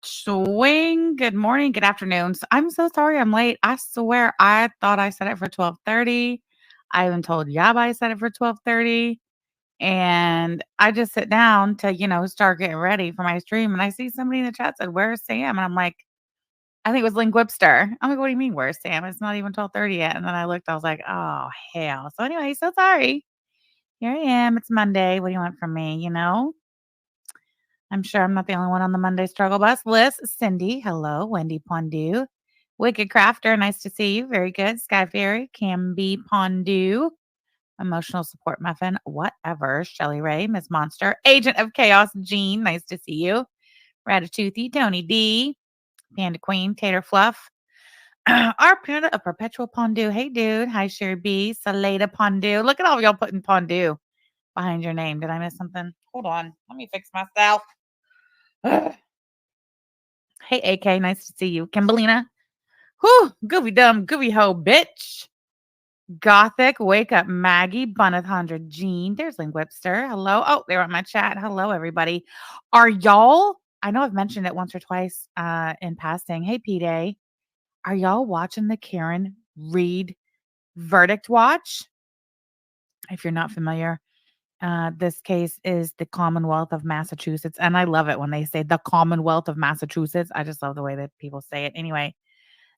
Swing. Good morning, good afternoon. I'm so sorry I'm late. I swear I thought I set it for 12:30. I even told Yaba I set it for 12:30. And I just sit down to, start getting ready for my stream. And I see somebody in the chat said, "Where's Sam?" And I'm like, I think it was Link Whipster. I'm like, "What do you mean, where's Sam? It's not even 12:30 yet." And then I looked, I was like, "Oh, hell." So anyway, so sorry. Here I am. It's Monday. What do you want from me? I'm sure I'm not the only one on the Monday struggle bus. Liz, Cindy, hello. Wendy Pondu, Wicked Crafter, nice to see you. Very good. Sky Fairy, Camby Pondu, Emotional Support Muffin, whatever. Shelly Ray, Ms. Monster, Agent of Chaos, Jean, nice to see you. Ratatoothy, Tony D, Panda Queen, Tater Fluff, our Panda of Perpetual Pondu. Hey, dude. Hi, Sherry B, Salada Pondu. Look at all y'all putting Pondu behind your name. Did I miss something? Hold on. Let me fix myself. Hey, AK, nice to see you. Kimberlina. Whew, goofy dumb, goofy hoe, bitch. Gothic, wake up, Maggie, Bunneth 100, Jean. There's Link Whipster. Hello. Oh, they were on my chat. Hello, everybody. Are y'all, I know I've mentioned it once or twice in passing. Hey, P-Day. Are y'all watching the Karen Reed verdict watch? If you're not familiar, this case is the Commonwealth of Massachusetts. And I love it when they say the Commonwealth of Massachusetts. I just love the way that people say it. Anyway,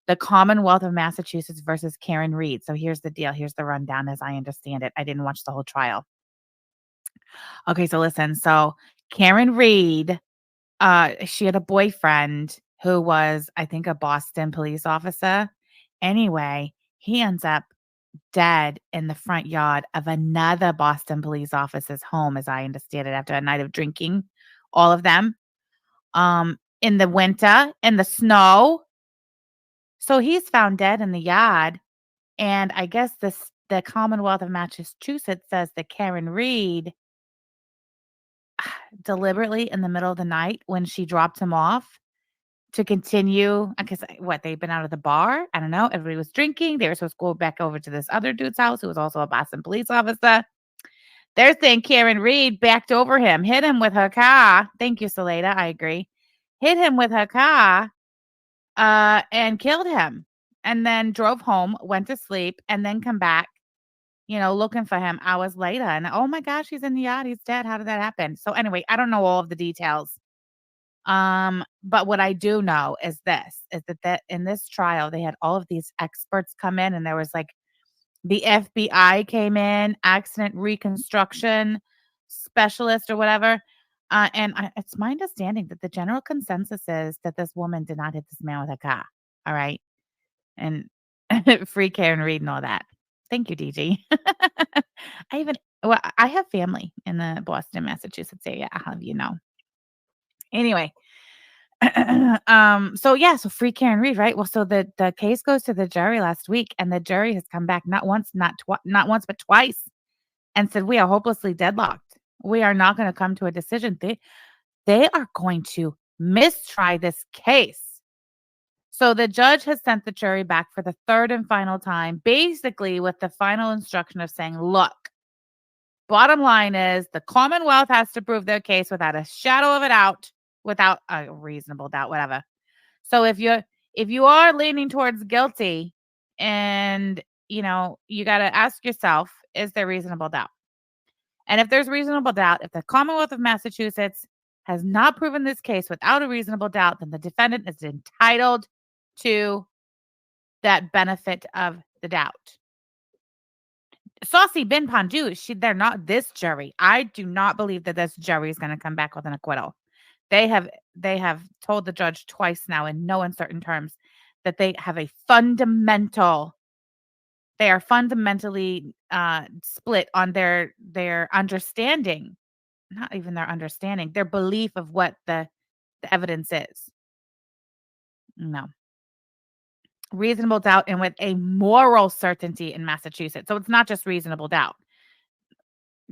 the Commonwealth of Massachusetts versus Karen Reed. So here's the deal. Here's the rundown as I understand it. I didn't watch the whole trial. Okay, so listen. So Karen Reed, she had a boyfriend who was, I think, a Boston police officer. Anyway, he ends up dead in the front yard of another Boston police officer's home, as I understand it, after a night of drinking, all of them, in the winter, in the snow. So he's found dead in the yard. And I guess the Commonwealth of Massachusetts says that Karen Reed deliberately in the middle of the night when she dropped him off to continue, because what, they've been out of the bar. I don't know. Everybody was drinking. They were supposed to go back over to this other dude's house who was also a Boston police officer. They're saying Karen Reed backed over him, hit him with her car. Thank you, Salada. I agree. Hit him with her car and killed him. And then drove home, went to sleep, and then come back, looking for him hours later. And oh my gosh, he's in the yard. He's dead. How did that happen? So anyway, I don't know all of the details. But what I do know is that in this trial, they had all of these experts come in, and there was like the FBI came in, accident reconstruction specialist or whatever. It's my understanding that the general consensus is that this woman did not hit this man with a car. All right. And free Karen Reed and all that. Thank you, DG. I have family in the Boston, Massachusetts area. I'll have you know. Anyway, so free Karen Reed, right? Well, so the case goes to the jury last week, and the jury has come back not once, not once, but twice, and said we are hopelessly deadlocked. We are not going to come to a decision. They are going to mistry this case. So the judge has sent the jury back for the third and final time, basically with the final instruction of saying, look, bottom line is the Commonwealth has to prove their case without a shadow of a doubt, without a reasonable doubt, whatever. So if you are leaning towards guilty, and you got to ask yourself, is there reasonable doubt? And if there's reasonable doubt, if the Commonwealth of Massachusetts has not proven this case without a reasonable doubt, then the defendant is entitled to that benefit of the doubt. Saucy Bin Pandu, they're not this jury. I do not believe that this jury is going to come back with an acquittal. They have told the judge twice now in no uncertain terms that they have they are fundamentally split on their understanding, not even their understanding, their belief of what the evidence is. No. Reasonable doubt and with a moral certainty in Massachusetts. So it's not just reasonable doubt.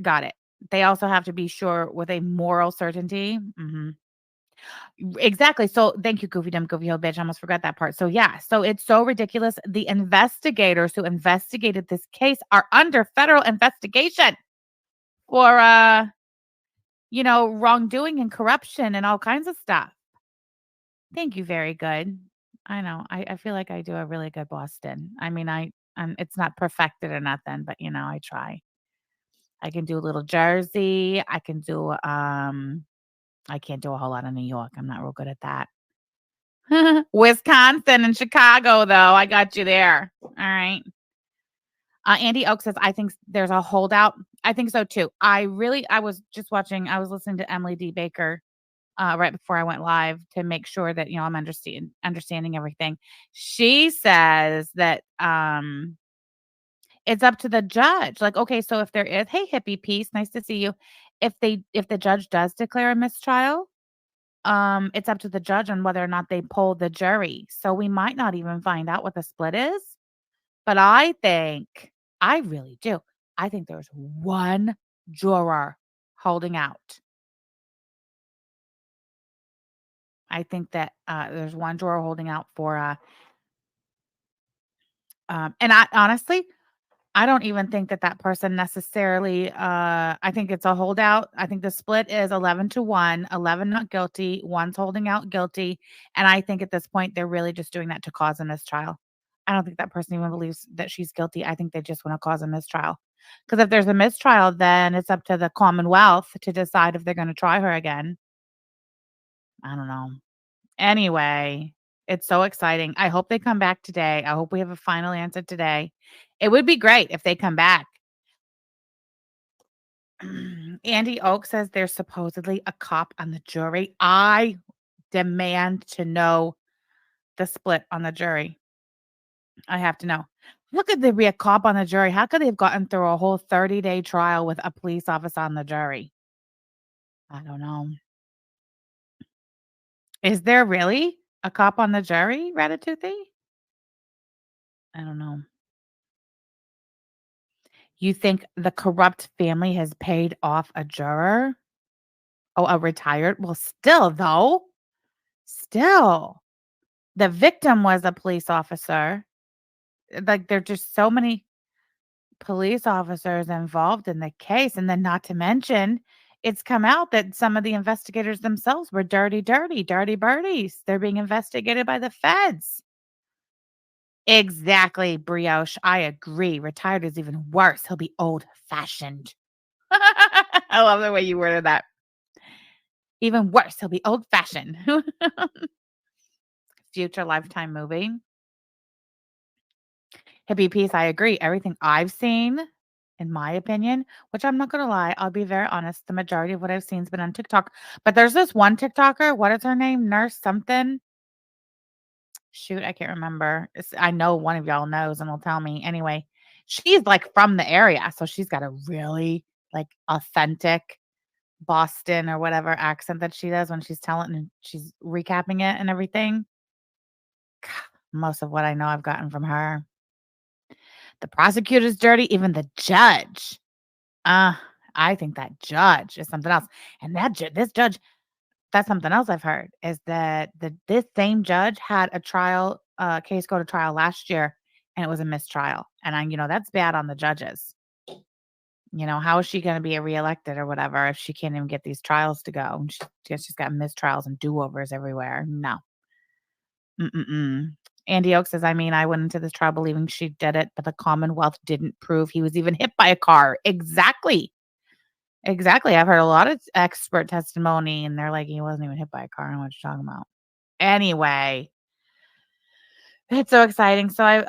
Got it. They also have to be sure with a moral certainty. Exactly. So thank you, goofy dumb goofy hoe bitch. I almost forgot that part. So yeah, so it's so ridiculous. The investigators who investigated this case are under federal investigation for wrongdoing and corruption and all kinds of stuff. Thank you, very good. I know. I feel like I do a really good Boston. I mean, it's not perfected or nothing, but I try. I can do a little Jersey. I can't do a whole lot of New York. I'm not real good at that. Wisconsin and Chicago, though. I got you there. All right. Andy Oak says, I think there's a holdout. I think so too. I was just watching, I was listening to Emily D. Baker right before I went live to make sure that, I'm understanding everything. She says that it's up to the judge. Like, okay, so if there is, hey, hippie piece, nice to see you. If the judge does declare a mistrial, it's up to the judge on whether or not they poll the jury. So we might not even find out what the split is. But I really do. I think there's one juror holding out. I think that there's one juror holding out for, and I honestly, I don't even think that that person necessarily, I think it's a holdout. I think the split is 11-1, 11 not guilty, one's holding out guilty. And I think at this point, they're really just doing that to cause a mistrial. I don't think that person even believes that she's guilty. I think they just want to cause a mistrial. Because if there's a mistrial, then it's up to the Commonwealth to decide if they're going to try her again. I don't know. Anyway, it's so exciting. I hope they come back today. I hope we have a final answer today. It would be great if they come back. Andy Oak says there's supposedly a cop on the jury. I demand to know the split on the jury. I have to know. How could there be a cop on the jury? How could they have gotten through a whole 30-day trial with a police officer on the jury? I don't know. Is there really a cop on the jury, Ratatouille? I don't know. You think the corrupt family has paid off a juror? Oh, a retired? Well, still, though. Still. The victim was a police officer. Like, there are just so many police officers involved in the case, and then not to mention, it's come out that some of the investigators themselves were dirty birdies. They're being investigated by the feds. Exactly, Brioche. I agree. Retired is even worse. He'll be old-fashioned. I love the way you worded that. Even worse, he'll be old-fashioned. Future Lifetime movie. Hippie Piece, I agree. Everything I've seen, in my opinion, which I'm not gonna lie, I'll be very honest, the majority of what I've seen has been on TikTok. But there's this one TikToker, what is her name? Nurse something? Shoot, I can't remember. I know one of y'all knows and will tell me. Anyway, she's like from the area, so she's got a really like authentic Boston or whatever accent that she does when she's telling and she's recapping it and everything. Most of what I know I've gotten from her. The prosecutor's dirty, even the judge. Uh, I think that judge is something else. And this judge, that's something else I've heard is that this same judge had a trial case go to trial last year and it was a mistrial. And that's bad on the judges. How is she going to be reelected or whatever if she can't even get these trials to go? She's got mistrials and do-overs everywhere. No. Mm-mm-mm. Andy Oak says, I mean, I went into this trial believing she did it, but the Commonwealth didn't prove he was even hit by a car. Exactly. Exactly. I've heard a lot of expert testimony, and they're like, he wasn't even hit by a car. I don't know what you're talking about. Anyway, it's so exciting. So I've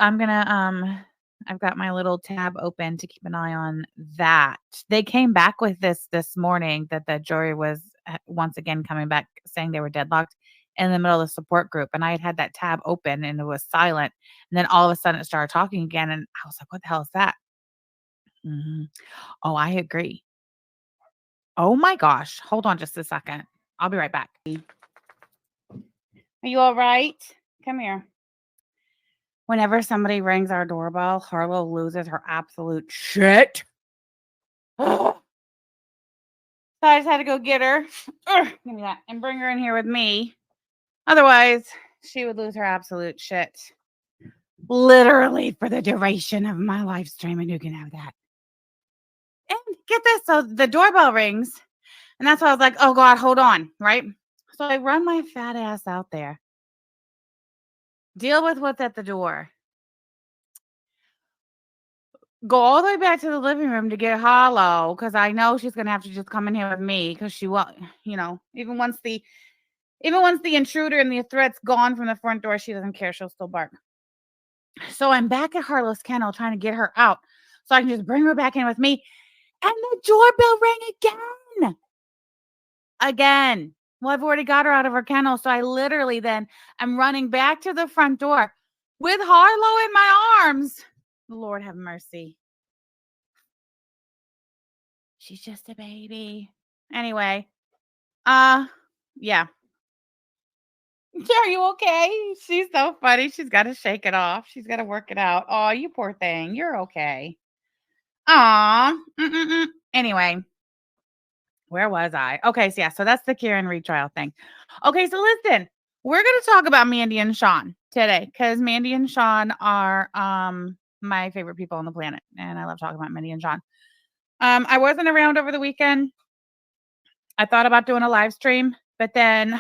got my little tab open to keep an eye on that. They came back with this morning that the jury was once again coming back saying they were deadlocked in the middle of the support group, and I had that tab open and it was silent, and then all of a sudden it started talking again, and I was like, "What the hell is that?" Oh, I agree. Oh my gosh, hold on just a second. I'll be right back. Are you all right? Come here. Whenever somebody rings our doorbell, Harlow loses her absolute shit. So I just had to go get her. Give me that. And bring her in here with me. Otherwise, she would lose her absolute shit. Literally for the duration of my live stream. And who can have that? And get this. So the doorbell rings. And that's why I was like, oh God, hold on. Right. So I run my fat ass out there. Deal with what's at the door. Go all the way back to the living room to get Hollow because I know she's gonna have to just come in here with me because she won't, even once the intruder and the threat's gone from the front door, she doesn't care. She'll still bark. So I'm back at Harlow's kennel trying to get her out so I can just bring her back in with me. And the doorbell rang again. Again. Well, I've already got her out of her kennel. So I literally then I'm running back to the front door with Harlow in my arms. Lord have mercy. She's just a baby. Anyway, yeah. Are you okay? She's so funny. She's got to shake it off. She's got to work it out. Oh, you poor thing. You're okay. Aw. Anyway, where was I? Okay, so yeah, so that's the Kieran retrial thing. Okay, so listen, we're gonna talk about Mandy and Sean today because Mandy and Sean are my favorite people on the planet, and I love talking about Mandy and Sean. I wasn't around over the weekend. I thought about doing a live stream, but then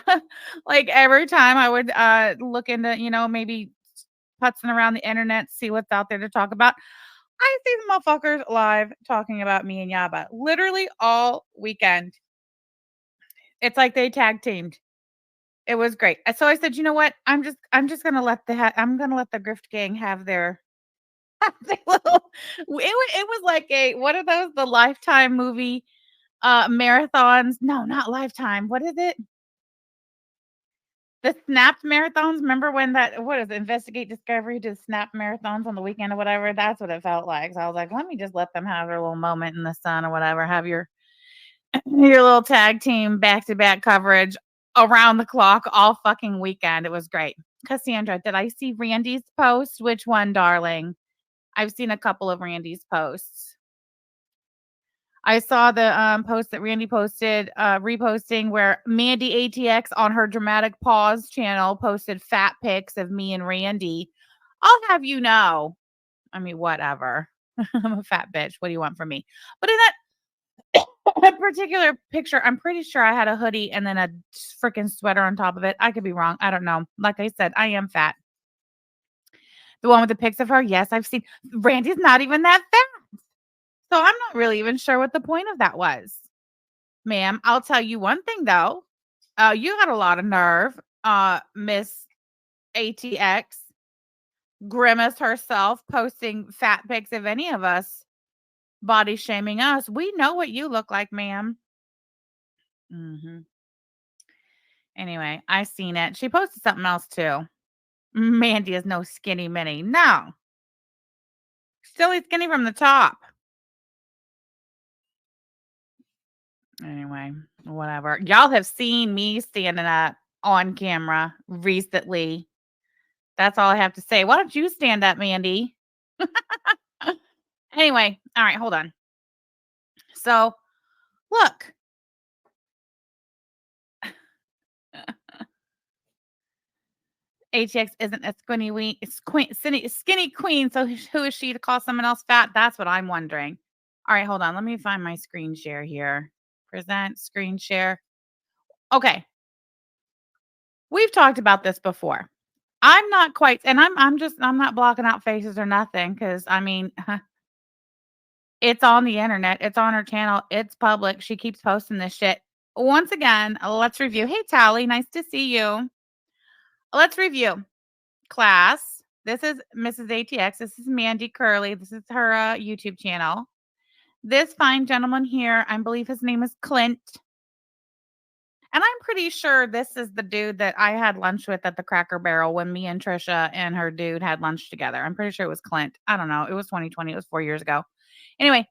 like every time I would look into, maybe putzing around the internet, see what's out there to talk about. I see the motherfuckers live talking about me and Yaba literally all weekend. It's like they tag teamed. It was great. So I said, you know what? I'm just gonna let I'm gonna let the Grift Gang have their, their little. It was like what are those? The Lifetime movie marathons? No, not Lifetime. What is it? The Snapped marathons. Remember when what is it, Investigate Discovery did Snap marathons on the weekend or whatever? That's what it felt like. So I was like, let me just let them have their little moment in the sun or whatever. Have your little tag team back-to-back coverage around the clock all fucking weekend. It was great. Cassandra, did I see Randy's post? Which one, darling? I've seen a couple of Randy's posts. I saw the post that Randy posted, reposting where Mandy ATX on her Dramatic Pause channel posted fat pics of me and Randy. I'll have you know. I mean, whatever. I'm a fat bitch. What do you want from me? But in that particular picture, I'm pretty sure I had a hoodie and then a freaking sweater on top of it. I could be wrong. I don't know. Like I said, I am fat. The one with the pics of her, yes, I've seen. Randy's not even that fat. So I'm not really even sure what the point of that was. Ma'am, I'll tell you one thing though. You got a lot of nerve, Miss ATX. Grimace herself posting fat pics of any of us, body shaming us. We know what you look like, ma'am. Anyway, I seen it. She posted something else too. Mandy is no skinny mini. No. Still skinny from the top. Anyway, whatever. Y'all have seen me standing up on camera recently. That's all I have to say. Why don't you stand up, Mandy? Anyway, all right, hold on. So, look. ATX isn't a skinny queen, so who is she to call someone else fat? That's what I'm wondering. All right, hold on. Let me find my screen share here. Present screen share. Okay. We've talked about this before. I'm not quite, and I'm not blocking out faces or nothing because I mean, it's on the internet. It's on her channel. It's public. She keeps posting this shit. Once again, let's review. Hey, Tally, nice to see you. Let's review. Class. This is Mrs. ATX. This is Mandy Curley. This is her YouTube channel. This fine gentleman here, I believe his name is Clint. And I'm pretty sure this is the dude that I had lunch with at the Cracker Barrel when me and Trisha and her dude had lunch together. I'm pretty sure it was Clint. I don't know. It was 2020. It was 4 years ago. Anyway,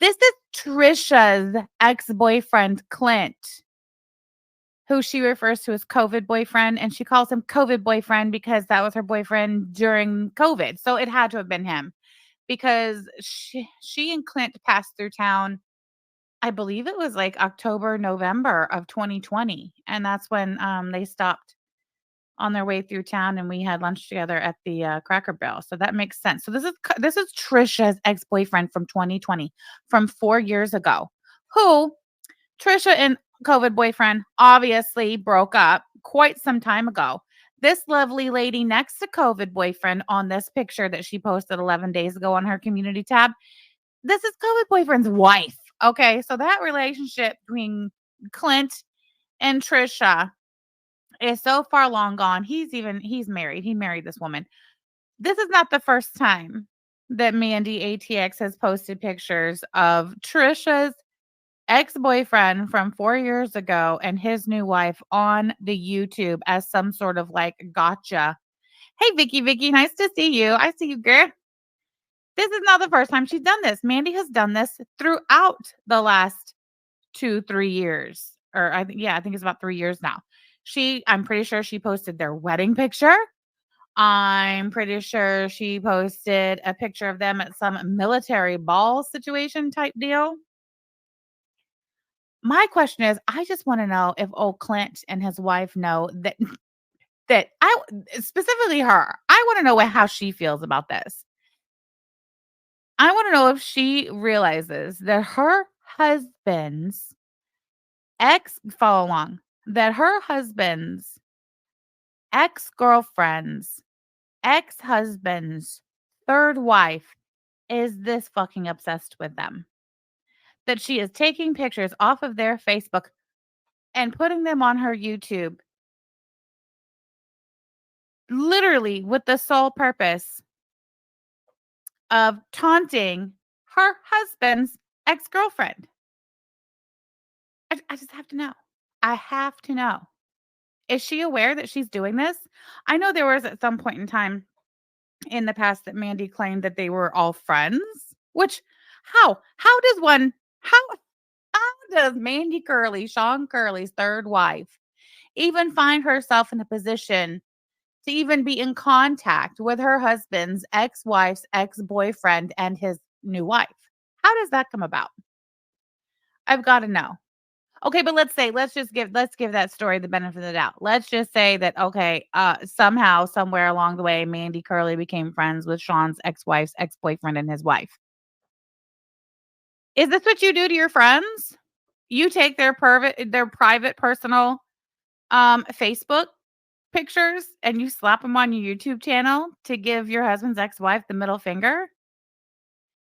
this is Trisha's ex-boyfriend, Clint, who she refers to as COVID boyfriend. And she calls him COVID boyfriend because that was her boyfriend during COVID. So it had to have been him because she and Clint passed through town I believe it was like October, November of 2020, and that's when, they stopped on their way through town, and we had lunch together at the, Cracker Barrel, so that makes sense. So this is Trisha's ex-boyfriend from 2020, from 4 years ago, who Trisha and COVID boyfriend obviously broke up quite some time ago. This lovely lady next to COVID boyfriend on this picture that she posted 11 days ago on her community tab, this is COVID boyfriend's wife. Okay, so that relationship between Clint and Trisha is so far long gone. He's married. He married this woman. This is not the first time that Mandy ATX has posted pictures of Trisha's ex-boyfriend from 4 years ago and his new wife on the YouTube as some sort of like gotcha. Hey, Vicky, nice to see you. I see you, girl. This is not the first time she's done this. Mandy has done this throughout the last 2, 3 years. Or I think it's about 3 years now. I'm pretty sure she posted their wedding picture. I'm pretty sure she posted a picture of them at some military ball situation type deal. My question is, I just wanna know if old Clint and his wife know that specifically her, I wanna know how she feels about this. I wanna know if she realizes that her husband's follow along, that her husband's ex-girlfriend's ex-husband's 3rd wife is this fucking obsessed with them. That she is taking pictures off of their Facebook and putting them on her YouTube, literally with the sole purpose of taunting her husband's ex-girlfriend. I just have to know. I have to know. Is she aware that she's doing this? I know there was at some point in time in the past that Mandy claimed that they were all friends, which how does one how does Mandy Curley, Sean Curley's 3rd wife, even find herself in a position to even be in contact with her husband's ex-wife's ex-boyfriend and his new wife? How does that come about? I've gotta know. Okay, but let's give that story the benefit of the doubt. Let's just say that, okay, somehow, somewhere along the way, Mandy Curley became friends with Sean's ex-wife's ex-boyfriend and his wife. Is this what you do to your friends? You take their private, personal, Facebook pictures and you slap them on your YouTube channel to give your husband's ex-wife the middle finger?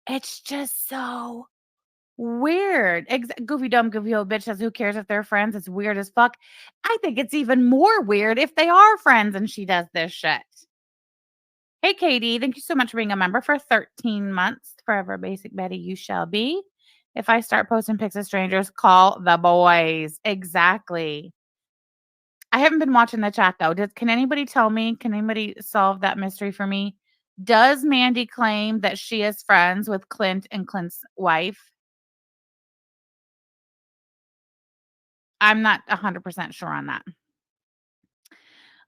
It's just so weird. Goofy, dumb, goofy old bitch says, "Who cares if they're friends? It's weird as fuck." I think it's even more weird if they are friends and she does this shit. Hey, Katie, thank you so much for being a member for 13 months. Forever basic Betty, you shall be. If I start posting pics of strangers, call the boys. Exactly. I haven't been watching the chat though. Can anybody tell me? Can anybody solve that mystery for me? Does Mandy claim that she is friends with Clint and Clint's wife? I'm not 100% sure on that.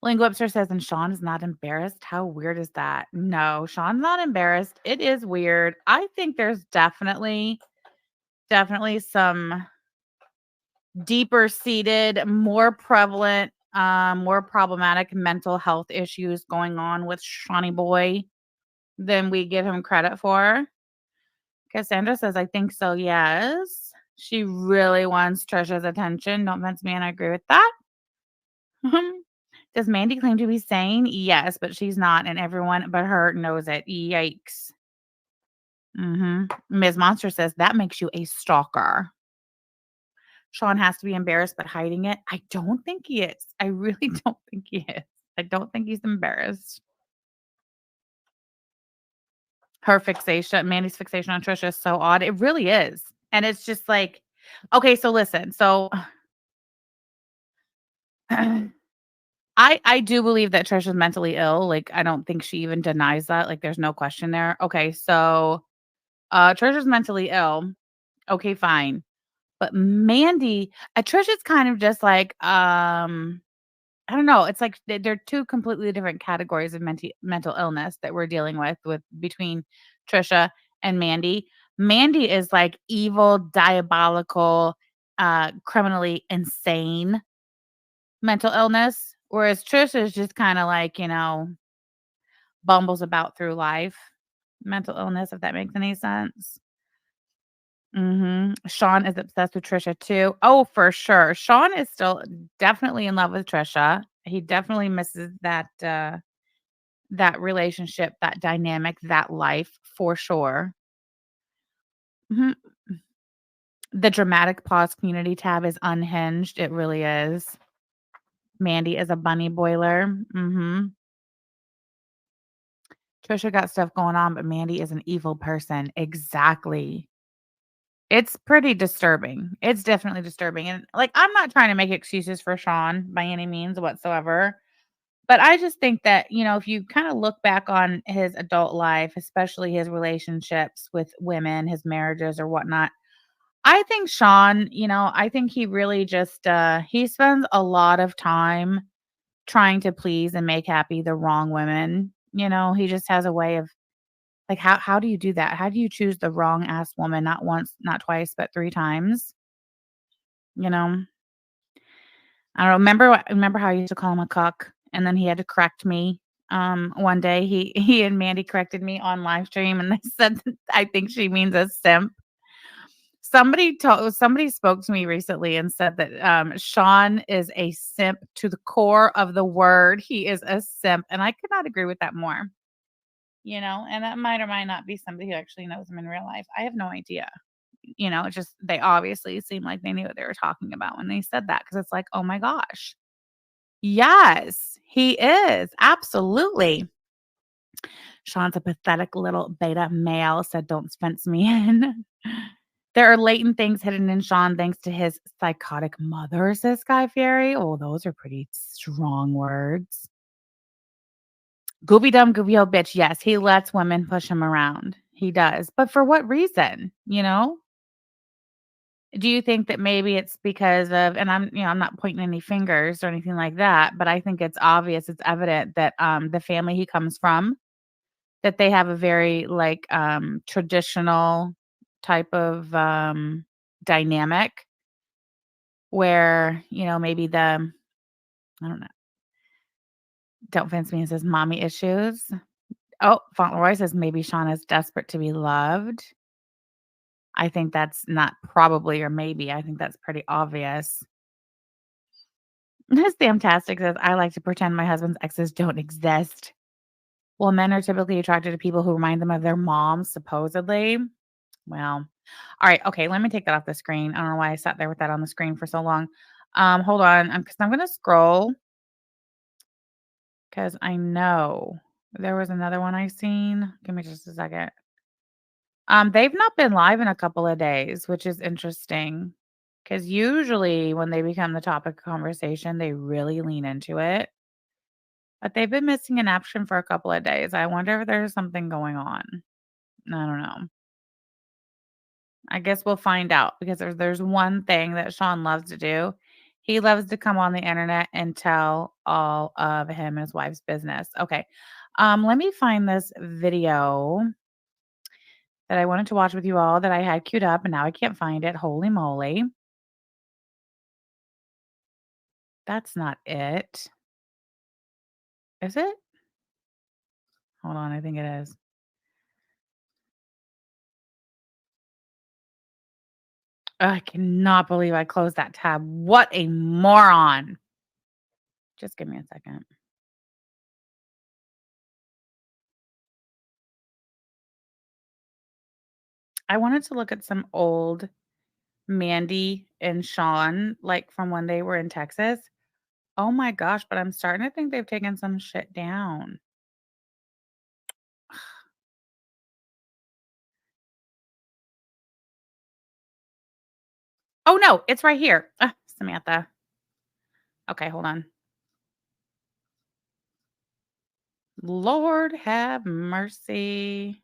Ling Webster says, and Sean is not embarrassed. How weird is that? No, Sean's not embarrassed. It is weird. I think there's definitely some deeper seated, more prevalent, more problematic mental health issues going on with Shawnee Boy than we give him credit for. Cassandra says, I think so, yes. She really wants Trisha's attention. Don't fence me, and I agree with that. Does Mandy claim to be sane? Yes, but she's not, and everyone but her knows it. Yikes. Ms. Monster says, that makes you a stalker. Sean has to be embarrassed but hiding it. I don't think he is. I really don't think he is. I don't think he's embarrassed. Mandy's fixation on Trisha is so odd. It really is. And it's just like, okay, so listen. So I do believe that Trisha's mentally ill. Like, I don't think she even denies that. Like, there's no question there. Okay, so Trisha's mentally ill. Okay, fine. But Mandy, Trisha's kind of just like, I don't know. It's like they're 2 completely different categories of mental illness that we're dealing with between Trisha and Mandy. Mandy is like evil, diabolical, criminally insane mental illness, whereas Trisha is just kinda like, bumbles about through life. Mental illness, if that makes any sense. Mhm. Sean is obsessed with Trisha too. Oh, for sure. Sean is still definitely in love with Trisha. He definitely misses that relationship, that dynamic, that life for sure. Mhm. The dramatic pause community tab is unhinged. It really is. Mandy is a bunny boiler. Mhm. Trisha got stuff going on, but Mandy is an evil person. Exactly. It's pretty disturbing. It's definitely disturbing, and, like, I'm not trying to make excuses for Sean by any means whatsoever, but I just think that, if you kinda look back on his adult life, especially his relationships with women, his marriages or whatnot, I think Sean, I think he really just, he spends a lot of time trying to please and make happy the wrong women, he just has a way of like, how do you do that? How do you choose the wrong ass woman not once, not twice, but 3 times? You know? I don't remember how I used to call him a cuck, and then he had to correct me. One day he and Mandy corrected me on live stream, and they said that I think she means a simp. Somebody spoke to me recently and said that, Sean is a simp to the core of the word. He is a simp, and I could not agree with that more, and that might or might not be somebody who actually knows him in real life. I have no idea. It's just they obviously seemed like they knew what they were talking about when they said that because it's like, "Oh my gosh." Yes, he is, absolutely. Sean's a pathetic little beta male, said, "Don't fence me in." There are latent things hidden in Sean thanks to his psychotic mother, says Sky Fairy. Oh, those are pretty strong words. Goopy dumb, goopy old bitch. Yes, he lets women push him around. He does. But for what reason? Do you think that maybe it's because of, and I'm not pointing any fingers or anything like that, but I think it's obvious, it's evident that the family he comes from, that they have a very like traditional type of dynamic where, maybe I don't know, don't fence me and says mommy issues. Oh, Fauntleroy says maybe Sean is desperate to be loved. I think that's not probably or maybe. I think that's pretty obvious. Fantastic says, I like to pretend my husband's exes don't exist. Well, men are typically attracted to people who remind them of their moms, supposedly. Well, all right. Okay. Let me take that off the screen. I don't know why I sat there with that on the screen for so long. Hold on. Because I'm going to scroll because I know there was another one I seen. Give me just a second. They've not been live in a couple of days, which is interesting because usually when they become the topic of conversation, they really lean into it. But they've been missing in action for a couple of days. I wonder if there's something going on. I don't know. I guess we'll find out because there's one thing that Sean loves to do. He loves to come on the internet and tell all of him and his wife's business. Okay. Let me find this video that I wanted to watch with you all that I had queued up and now I can't find it. Holy moly. That's not it. Is it? Hold on, I think it is. I cannot believe I closed that tab. What a moron. Just give me a second. I wanted to look at some old Mandy and Sean, like, from when they were in Texas. Oh my gosh, but I'm starting to think they've taken some shit down. Oh, no, it's right here. Samantha. Okay, hold on. Lord have mercy.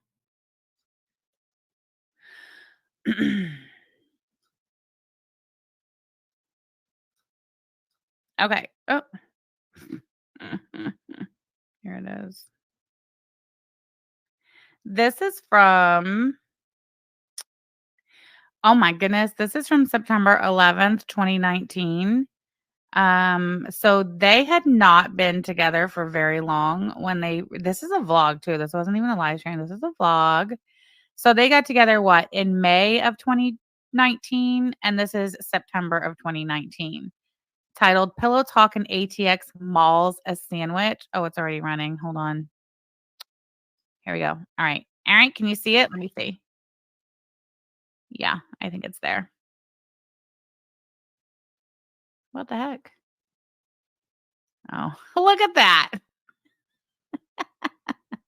Okay. Oh. Here it is. This is from Oh my goodness. This is from September 11th, 2019. So they had not been together for very long when this is a vlog too. This wasn't even a live stream. This is a vlog. So they got together in May of 2019, and this is September of 2019. Titled Pillow Talk and ATX Malls a Sandwich. Oh, it's already running. Hold on. Here we go. All right. Aaron, can you see it? Let me see. Yeah, I think it's there. What the heck? Oh, look at that.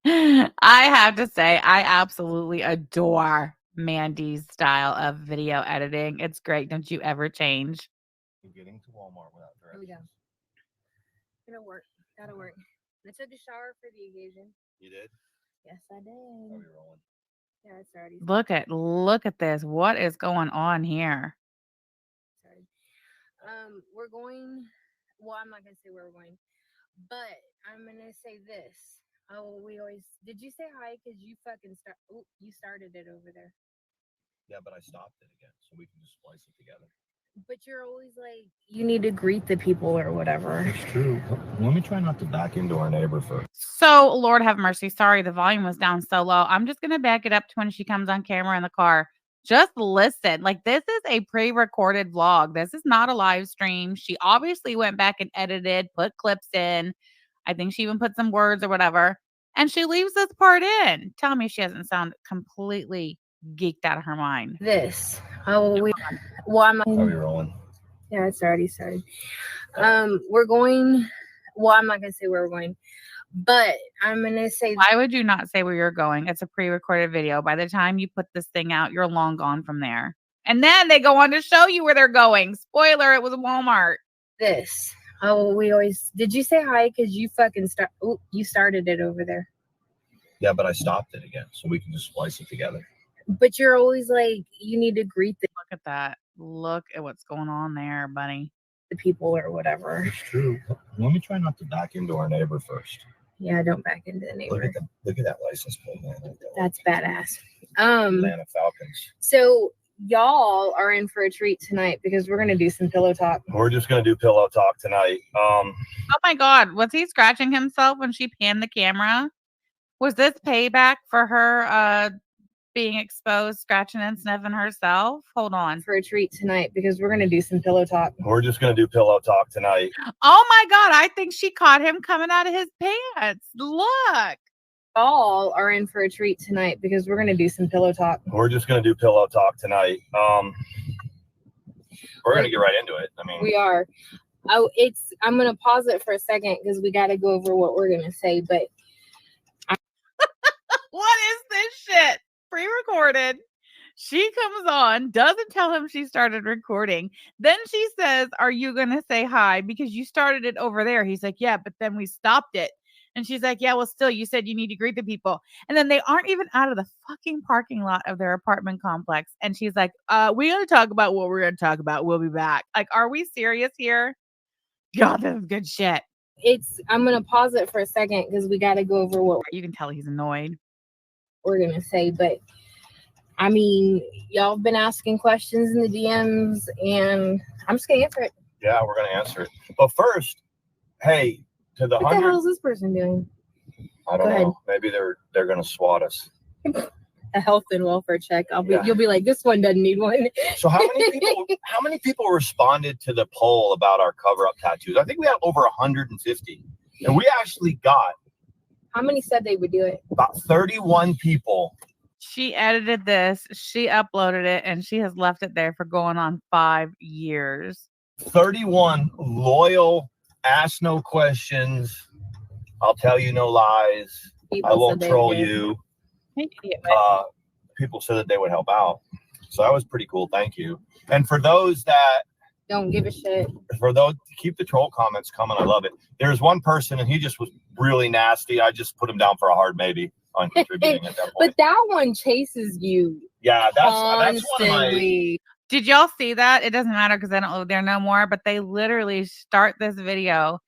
I have to say, I absolutely adore Mandy's style of video editing. It's great. Don't you ever change? Getting to Walmart without directions. Here we go. Gonna work. Gotta work. I took a shower for the occasion. You did? Yes, I did. Are we rolling? Yeah, it's already Look at this. What is going on here? started. We're going. Well, I'm not gonna say where we're going, but I'm gonna say this. Oh, we always. Did you say hi? Cause you fucking start. Oh, you started it over there. Yeah, but I stopped it again, so we can just splice it together. But you're always like, you need to greet the people or whatever. It's true. Let me try not to back into our neighbor first. So, Lord have mercy. Sorry, the volume was down so low. I'm just going to back it up to when she comes on camera in the car. Just listen. Like, this is a pre-recorded vlog. This is not a live stream. She obviously went back and edited, put clips in. I think she even put some words or whatever. And she leaves this part in. Tell me she doesn't sound completely geeked out of her mind. This. Oh, we. Well, I'm. Are we rolling? Yeah, it's already started. We're going. Well, I'm not gonna say where we're going, but I'm gonna say. Why would you not say where you're going? It's a pre-recorded video. By the time you put this thing out, you're long gone from there. And then they go on to show you where they're going. Spoiler, it was Walmart. This. Oh, we always. Did you say hi? Cause you fucking start. Oh, you started it over there. Yeah, but I stopped it again, so we can just splice it together. But you're always like, you need to greet the Look at that. Look at what's going on there, buddy. people or whatever. It's true. Let me try not to back into our neighbor first. Yeah, don't back into the neighbor. Look at that license plate, man. That's badass. Atlanta Falcons. So y'all are in for a treat tonight because we're gonna do some pillow talk. We're just gonna do pillow talk tonight. Oh my God, was he scratching himself when she panned the camera? Was this payback for her being exposed, scratching and sniffing herself? Hold on. For a treat tonight because we're gonna do some pillow talk. We're just gonna do pillow talk tonight. Oh my God, I think she caught him coming out of his pants. Look. All are in for a treat tonight because we're gonna do some pillow talk. We're just gonna do pillow talk tonight. We're gonna get right into it. I mean, we are. I'm gonna pause it for a second because we gotta go over what we're gonna say, but what is this shit? Pre-recorded. She comes on, doesn't tell him she started recording. Then she says, "Are you going to say hi? Because you started it over there." He's like, "Yeah, but then we stopped it." And she's like, "Yeah, well, still, you said you need to greet the people." And then they aren't even out of the fucking parking lot of their apartment complex. And she's like, we got to talk about what we're going to talk about. We'll be back. Like, are we serious here? God, this is good shit. I'm going to pause it for a second because we got to go over what you can tell he's annoyed. We're going to say, but I mean, y'all have been asking questions in the DMs and I'm just going to answer it. Yeah, we're going to answer it. But first, hey, to the what 100. the hell is this person doing? I don't know. Maybe they're going to swat us. A health and welfare check. You'll be like, this one doesn't need one. So how many people responded to the poll about our cover-up tattoos? I think we had over 150. And we actually got. How many said they would do it? About 31 people. She edited this, she uploaded it, and she has left it there for going on 5 years. 31 loyal, ask no questions. I'll tell you no lies. I won't troll you. People said that they would help out. So that was pretty cool. Thank you. And for those that don't give a shit, for those, keep the troll comments coming. I love it. There's one person and he just was really nasty. I just put him down for a hard maybe on contributing at that point. But that one chases you. Yeah, that's one of my. Did y'all see that? It doesn't matter because I don't live there no more. But they literally start this video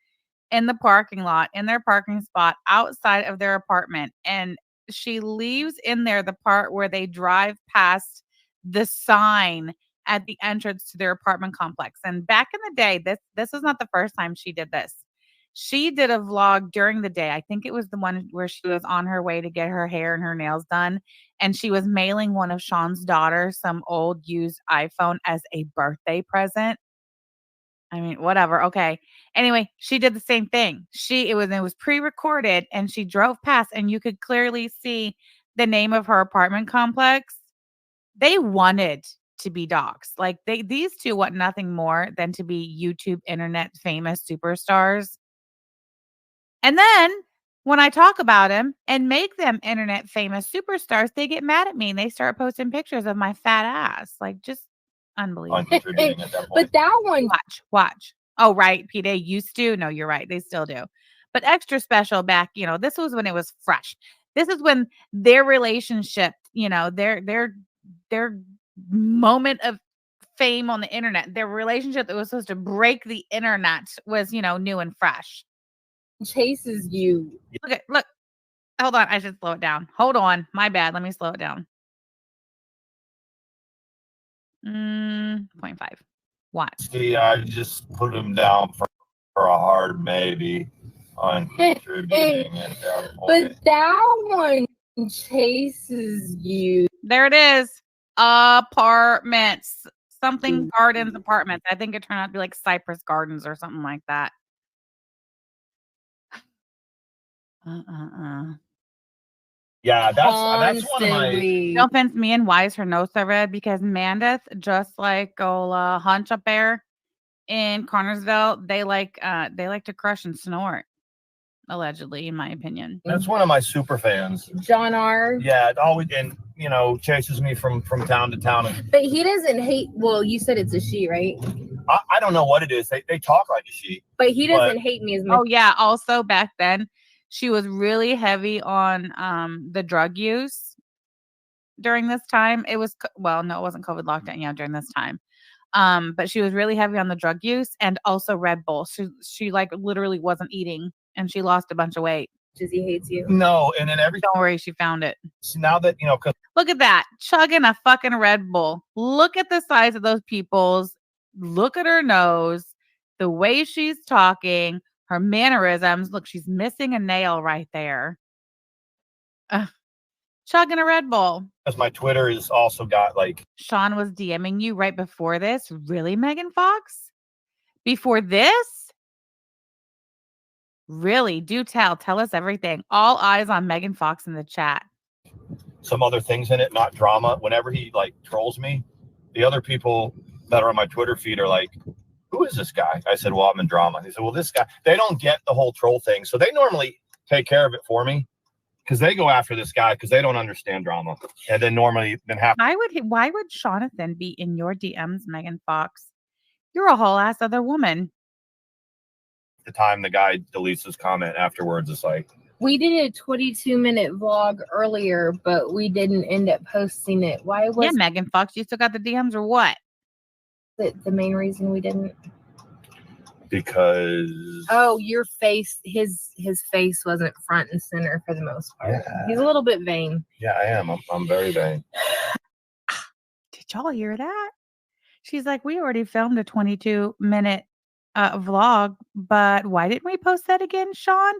in the parking lot, in their parking spot outside of their apartment. And she leaves in there the part where they drive past the sign at the entrance to their apartment complex. And back in the day, this was not the first time she did this. She did a vlog during the day. I think it was the one where she was on her way to get her hair and her nails done. And she was mailing one of Sean's daughters some old used iPhone as a birthday present. I mean, whatever. Okay. Anyway, she did the same thing. It was pre-recorded and she drove past and you could clearly see the name of her apartment complex. They wanted to be doxxed. Like these two want nothing more than to be YouTube internet famous superstars. And then when I talk about them and make them internet famous superstars, they get mad at me and they start posting pictures of my fat ass. Like just unbelievable. But that one, Watch. Oh, right. P-Day used to. No, you're right. They still do. But extra special back, this was when it was fresh. This is when their relationship, their moment of fame on the internet, their relationship that was supposed to break the internet was, new and fresh. chases you. Look. Hold on. I should slow it down. Hold on. My bad. Let me slow it down. 0.5. What? See, I just put him down for a hard maybe on contributing at that point. But that one chases you. There it is. Apartments. Something Gardens Apartments. I think it turned out to be like Cypress Gardens or something like that. Yeah, that's one of my. Don't fence me in. Why is her nose so red? Because Mandeth, just like Ola Hunch up there in Connersville, they like to crush and snort. Allegedly, in my opinion. That's one of my super fans. John R. Yeah, always, and chases me from town to town. But he doesn't hate. Well, you said it's a she, right? I don't know what it is. They talk like a she. But he doesn't hate me as much. Oh yeah. Also, back then, she was really heavy on the drug use during this time. It was it wasn't COVID lockdown. Yeah, during this time. But she was really heavy on the drug use and also Red Bull. She like literally wasn't eating and she lost a bunch of weight. He hates you. No, and then Don't worry, she found it. Now that look at that, chugging a fucking Red Bull. Look at the size of those pupils. Look at her nose, the way she's talking, her mannerisms. Look, she's missing a nail right there. Chugging a Red Bull. Because my Twitter has also got like. Sean was DMing you right before this. Really, Megan Fox? Before this? Really? Do tell. Tell us everything. All eyes on Megan Fox in the chat. Some other things in it, not drama. Whenever he like trolls me, the other people that are on my Twitter feed are like, who is this guy? I said, well, I'm in drama. He said, well, this guy, they don't get the whole troll thing. So they normally take care of it for me because they go after this guy because they don't understand drama. And then normally why would Jonathan be in your DMs, Megan Fox? You're a whole ass other woman. The time the guy deletes his comment afterwards, it's like, we did a 22-minute vlog earlier, but we didn't end up posting it. Why was Megan Fox? You still got the DMs or what? The main reason we didn't? Because your face, his face wasn't front and center for the most part. Yeah. He's a little bit vain. Yeah, I am. I'm very vain. Did y'all hear that? She's like, we already filmed a 22-minute vlog, but why didn't we post that again, Sean?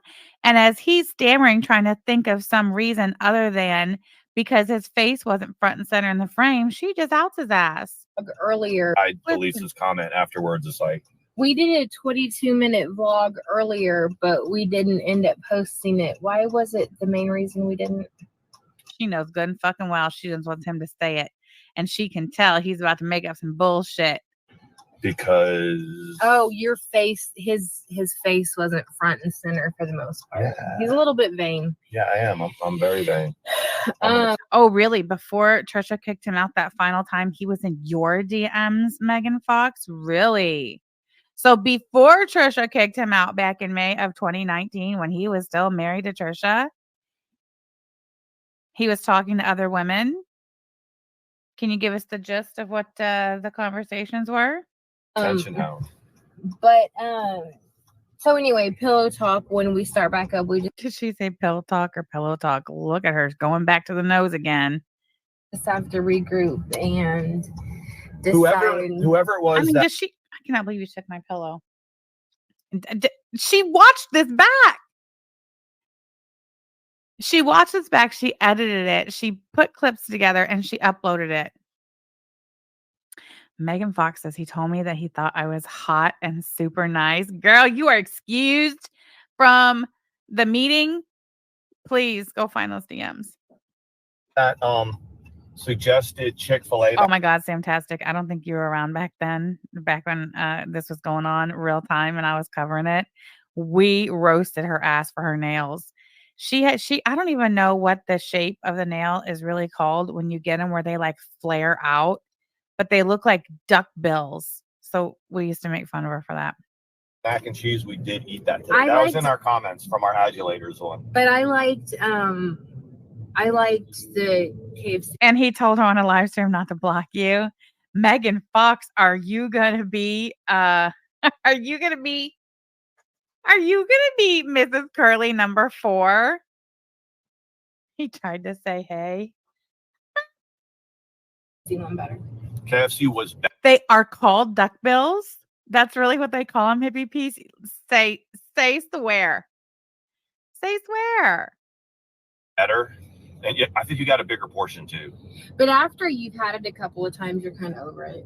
And as he's stammering, trying to think of some reason other than because his face wasn't front and center in the frame, she just outs his ass. Earlier, I deletes his comment afterwards. It's like, we did a 22-minute vlog earlier, but we didn't end up posting it. Why was it the main reason we didn't? She knows good and fucking well she just wants him to say it. And she can tell he's about to make up some bullshit. Because your face, his face wasn't front and center for the most part. Yeah. He's a little bit vain. Yeah, I am. I'm very vain. Oh, really? Before Trisha kicked him out that final time, he was in your DMs, Megan Fox? Really? So before Trisha kicked him out back in May of 2019, when he was still married to Trisha, he was talking to other women. Can you give us the gist of what the conversations were? Attention hound. But so anyway, pillow talk. When we start back up, Did she say pillow talk or pillow talk? Look at her going back to the nose again. Just have to regroup and decide. Whoever it was I mean, that does she? I cannot believe you took my pillow. She watched this back. She watched this back. She edited it. She put clips together and she uploaded it. Megan Fox says he told me that he thought I was hot and super nice. Girl, you are excused from the meeting. Please go find those DMs. that suggested Chick-fil-A. Oh my God, Samtastic. I don't think you were around back then, back when this was going on real time and I was covering it. We roasted her ass for her nails. I don't even know what the shape of the nail is really called when you get them where they like flare out, but they look like duck bills. So we used to make fun of her for that. Mac and cheese, we did eat that today. That was in our comments from our adulators one. But I liked the KFC. And he told her on a live stream not to block you. Megan Fox, are you gonna be Mrs. Curly number 4? He tried to say hey. One better. KFC was better. They are called duckbills. That's really what they call them, hippie piece. Say swear. Say swear. Better. And yeah, I think you got a bigger portion too. But after you've had it a couple of times, you're kind of over it.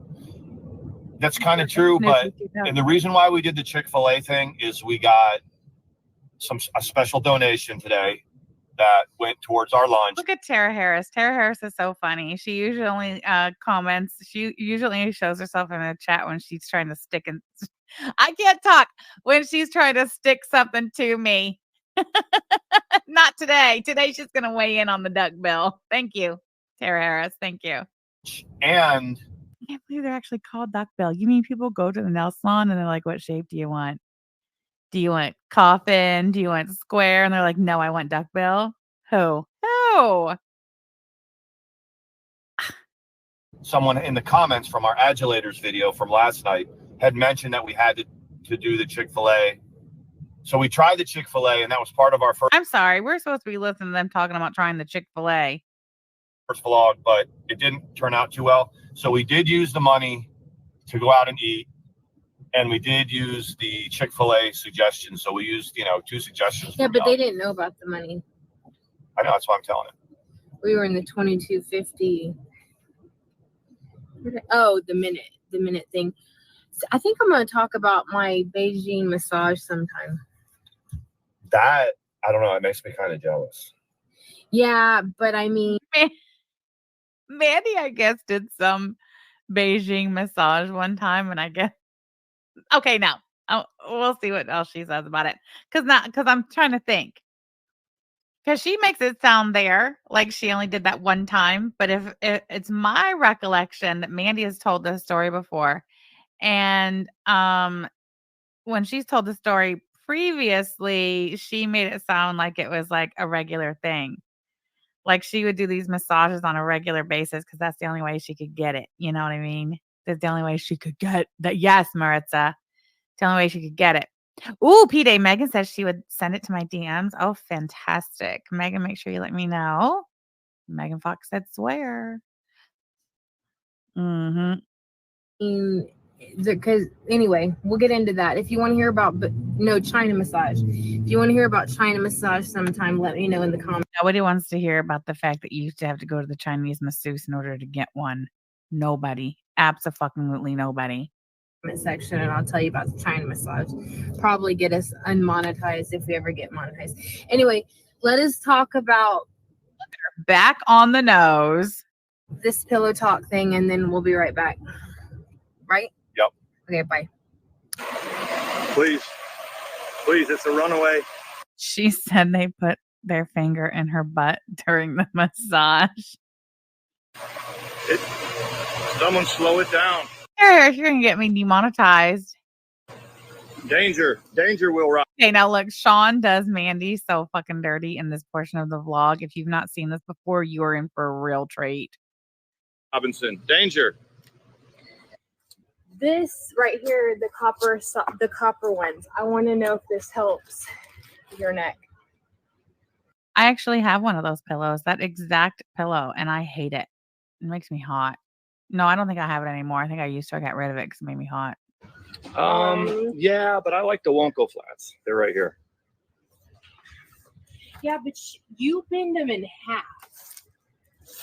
That's kind of true, but and the reason why we did the Chick-fil-A thing is we got a special donation today that went towards our lunch. Look at Tara Harris. Tara Harris is so funny. She usually comments. She usually shows herself in a chat when she's trying to stick in. I can't talk when she's trying to stick something to me. Not today. Today she's going to weigh in on the duck bill. Thank you, Tara Harris. Thank you. And I can't believe they're actually called duck bill. You mean people go to the nail salon and they're like, what shape do you want? Do you want coffin? Do you want square? And they're like, no, I want duck bill. Who? Someone in the comments from our adulators video from last night had mentioned that we had to do the Chick-fil-A. So we tried the Chick-fil-A, and that was part of our first. I'm sorry. We're supposed to be listening to them talking about trying the Chick-fil-A. First vlog, but it didn't turn out too well. So we did use the money to go out and eat. And we did use the Chick-fil-A suggestions. So we used, 2 suggestions. Yeah, but they didn't know about the money. I know. That's why I'm telling it. We were in the 2250. Oh, the minute thing. So I think I'm going to talk about my Beijing massage sometime. That, I don't know. It makes me kind of jealous. Yeah, but I mean. Mandy, I guess, did some Beijing massage one time. And I guess. Okay, now we'll see what else she says about it. Because I'm trying to think. Because she makes it sound there like she only did that one time. But if it's my recollection that Mandy has told this story before. And when she's told the story previously, she made it sound like it was like a regular thing. Like she would do these massages on a regular basis because that's the only way she could get it. You know what I mean? That's the only way she could get that. Yes, Maritza. The only way she could get it. Ooh, P-Day. Megan says she would send it to my DMs. Oh, fantastic. Megan, make sure you let me know. Megan Fox said swear. Mm-hmm. Because anyway, we'll get into that. If you want to hear about China massage. If you want to hear about China massage sometime, let me know in the comments. Nobody wants to hear about the fact that you used to have to go to the Chinese masseuse in order to get one. Nobody. Absolutely nobody. Section, and I'll tell you about the China massage. Probably get us unmonetized if we ever get monetized. Anyway, let us talk about back on the nose this pillow talk thing, and then we'll be right back. Right? Yep. Okay, bye. Please, it's a runaway. She said they put their finger in her butt during the massage. Someone slow it down. You're going to get me demonetized. Danger, Will Rock. Okay, now look, Sean does Mandy so fucking dirty in this portion of the vlog. If you've not seen this before, you are in for a real treat. Robinson, danger. This right here, the copper ones. I want to know if this helps your neck. I actually have one of those pillows, that exact pillow, and I hate it. It makes me hot. No, I don't think I have it anymore. I think I used to. I got rid of it because it made me hot. Yeah, but I like the Wonko flats. They're right here. Yeah, but you bend them in half.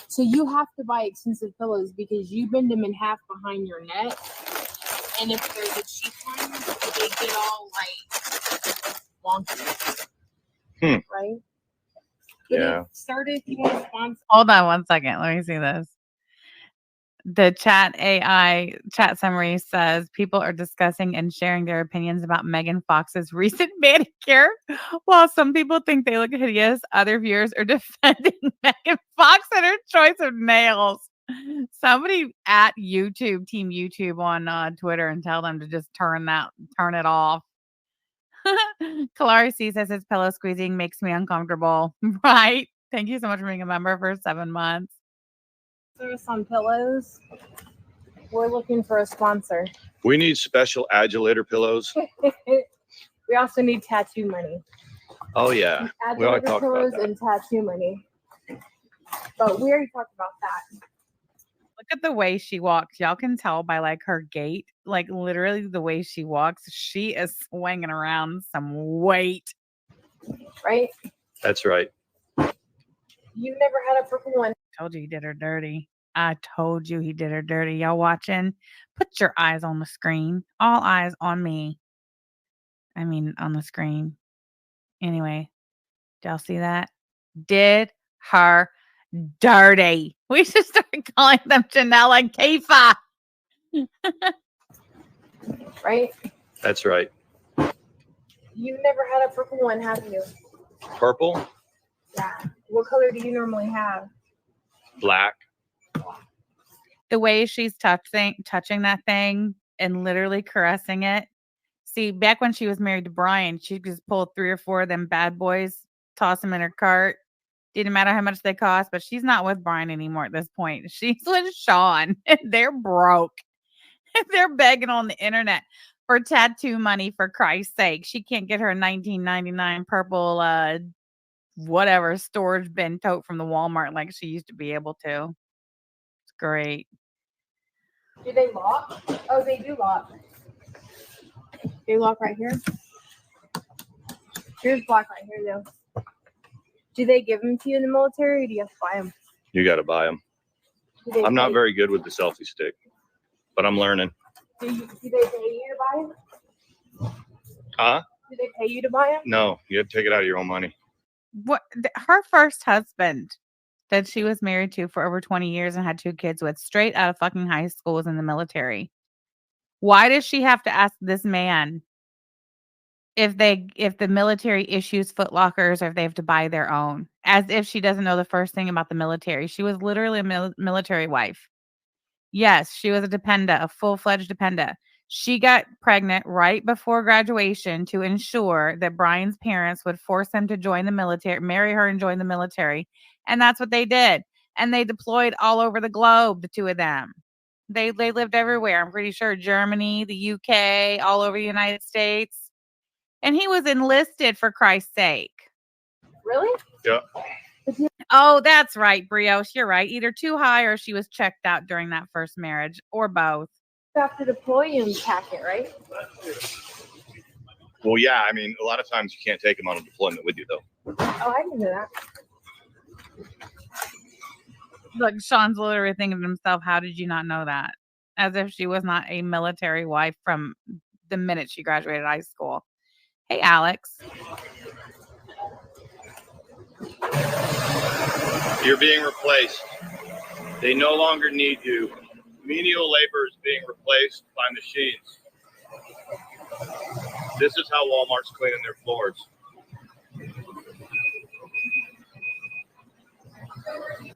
So you have to buy expensive pillows because you bend them in half behind your neck. And if they're the cheap ones, they get all like wonky. Right? But Yeah. if you want to sponsor. Hold on one second. Let me see this. The chat AI chat summary says people are discussing and sharing their opinions about Megan Fox's recent manicure. While some people think they look hideous, other viewers are defending Megan Fox and her choice of nails. Somebody at YouTube, Team YouTube on Twitter, and tell them to just turn it off. Kalari C says his pillow squeezing makes me uncomfortable. Right? Thank you so much for being a member for 7 months. There's some pillows. We're looking for a sponsor. We need special adulator pillows. We also need tattoo money. Oh yeah. We already Adulator talked about pillows that. and tattoo money. But we already talked about that. Look at the way she walks. Y'all can tell by like her gait, like literally the way she walks. She is swinging around some weight. Right? That's right. You've never had a purple one. Told you he did her dirty. I told you he did her dirty. Y'all watching? Put your eyes on the screen. All eyes on me. I mean, on the screen. Anyway, did y'all see that? Did her dirty. We should start calling them Janelle and Kaifa. Right? That's right. You've never had a purple one, have you? Purple, Yeah. What color do you normally have? black. The way she's touching that thing and literally caressing it. See, back when she was married to Brian, she just pulled 3 or 4 of them bad boys, toss them in her cart. Didn't matter how much they cost, but she's not with Brian anymore at this point. She's with Sean, and they're broke. They're begging on the internet for tattoo money, for Christ's sake. She can't get her $19.99 purple whatever storage bin tote from the Walmart like she used to be able to. It's great. Do they lock? Oh, they do lock. They lock right here. Here's black right here, though. Do they give them to you in the military, or do you have to buy them? You got to buy them. I'm not very good with the selfie stick, but I'm learning. Do they pay you to buy them? Huh? Do they pay you to buy them? No, you have to take it out of your own money. What her first husband that she was married to for over 20 years and had 2 kids with, straight out of fucking high school, was in the military. Why does she have to ask this man if the military issues Foot Lockers or if they have to buy their own? As if she doesn't know the first thing about the military. She was literally a military wife. Yes, she was a dependa, a full-fledged dependa. She got pregnant right before graduation to ensure that Brian's parents would force him to join the military, marry her and join the military. And that's what they did. And they deployed all over the globe, the 2 of them. They lived everywhere. I'm pretty sure Germany, the UK, all over the United States. And he was enlisted, for Christ's sake. Really? Yeah. Oh, that's right, Brioche. You're right. Either too high or she was checked out during that first marriage, or both. You have to deploy and pack it, right? Well, yeah. I mean, a lot of times you can't take them on a deployment with you, though. Oh, I didn't know that. Look, Sean's literally thinking to himself, how did you not know that? As if she was not a military wife from the minute she graduated high school. Hey, Alex. You're being replaced. They no longer need you. Menial labor is being replaced by machines. This is how Walmart's cleaning their floors.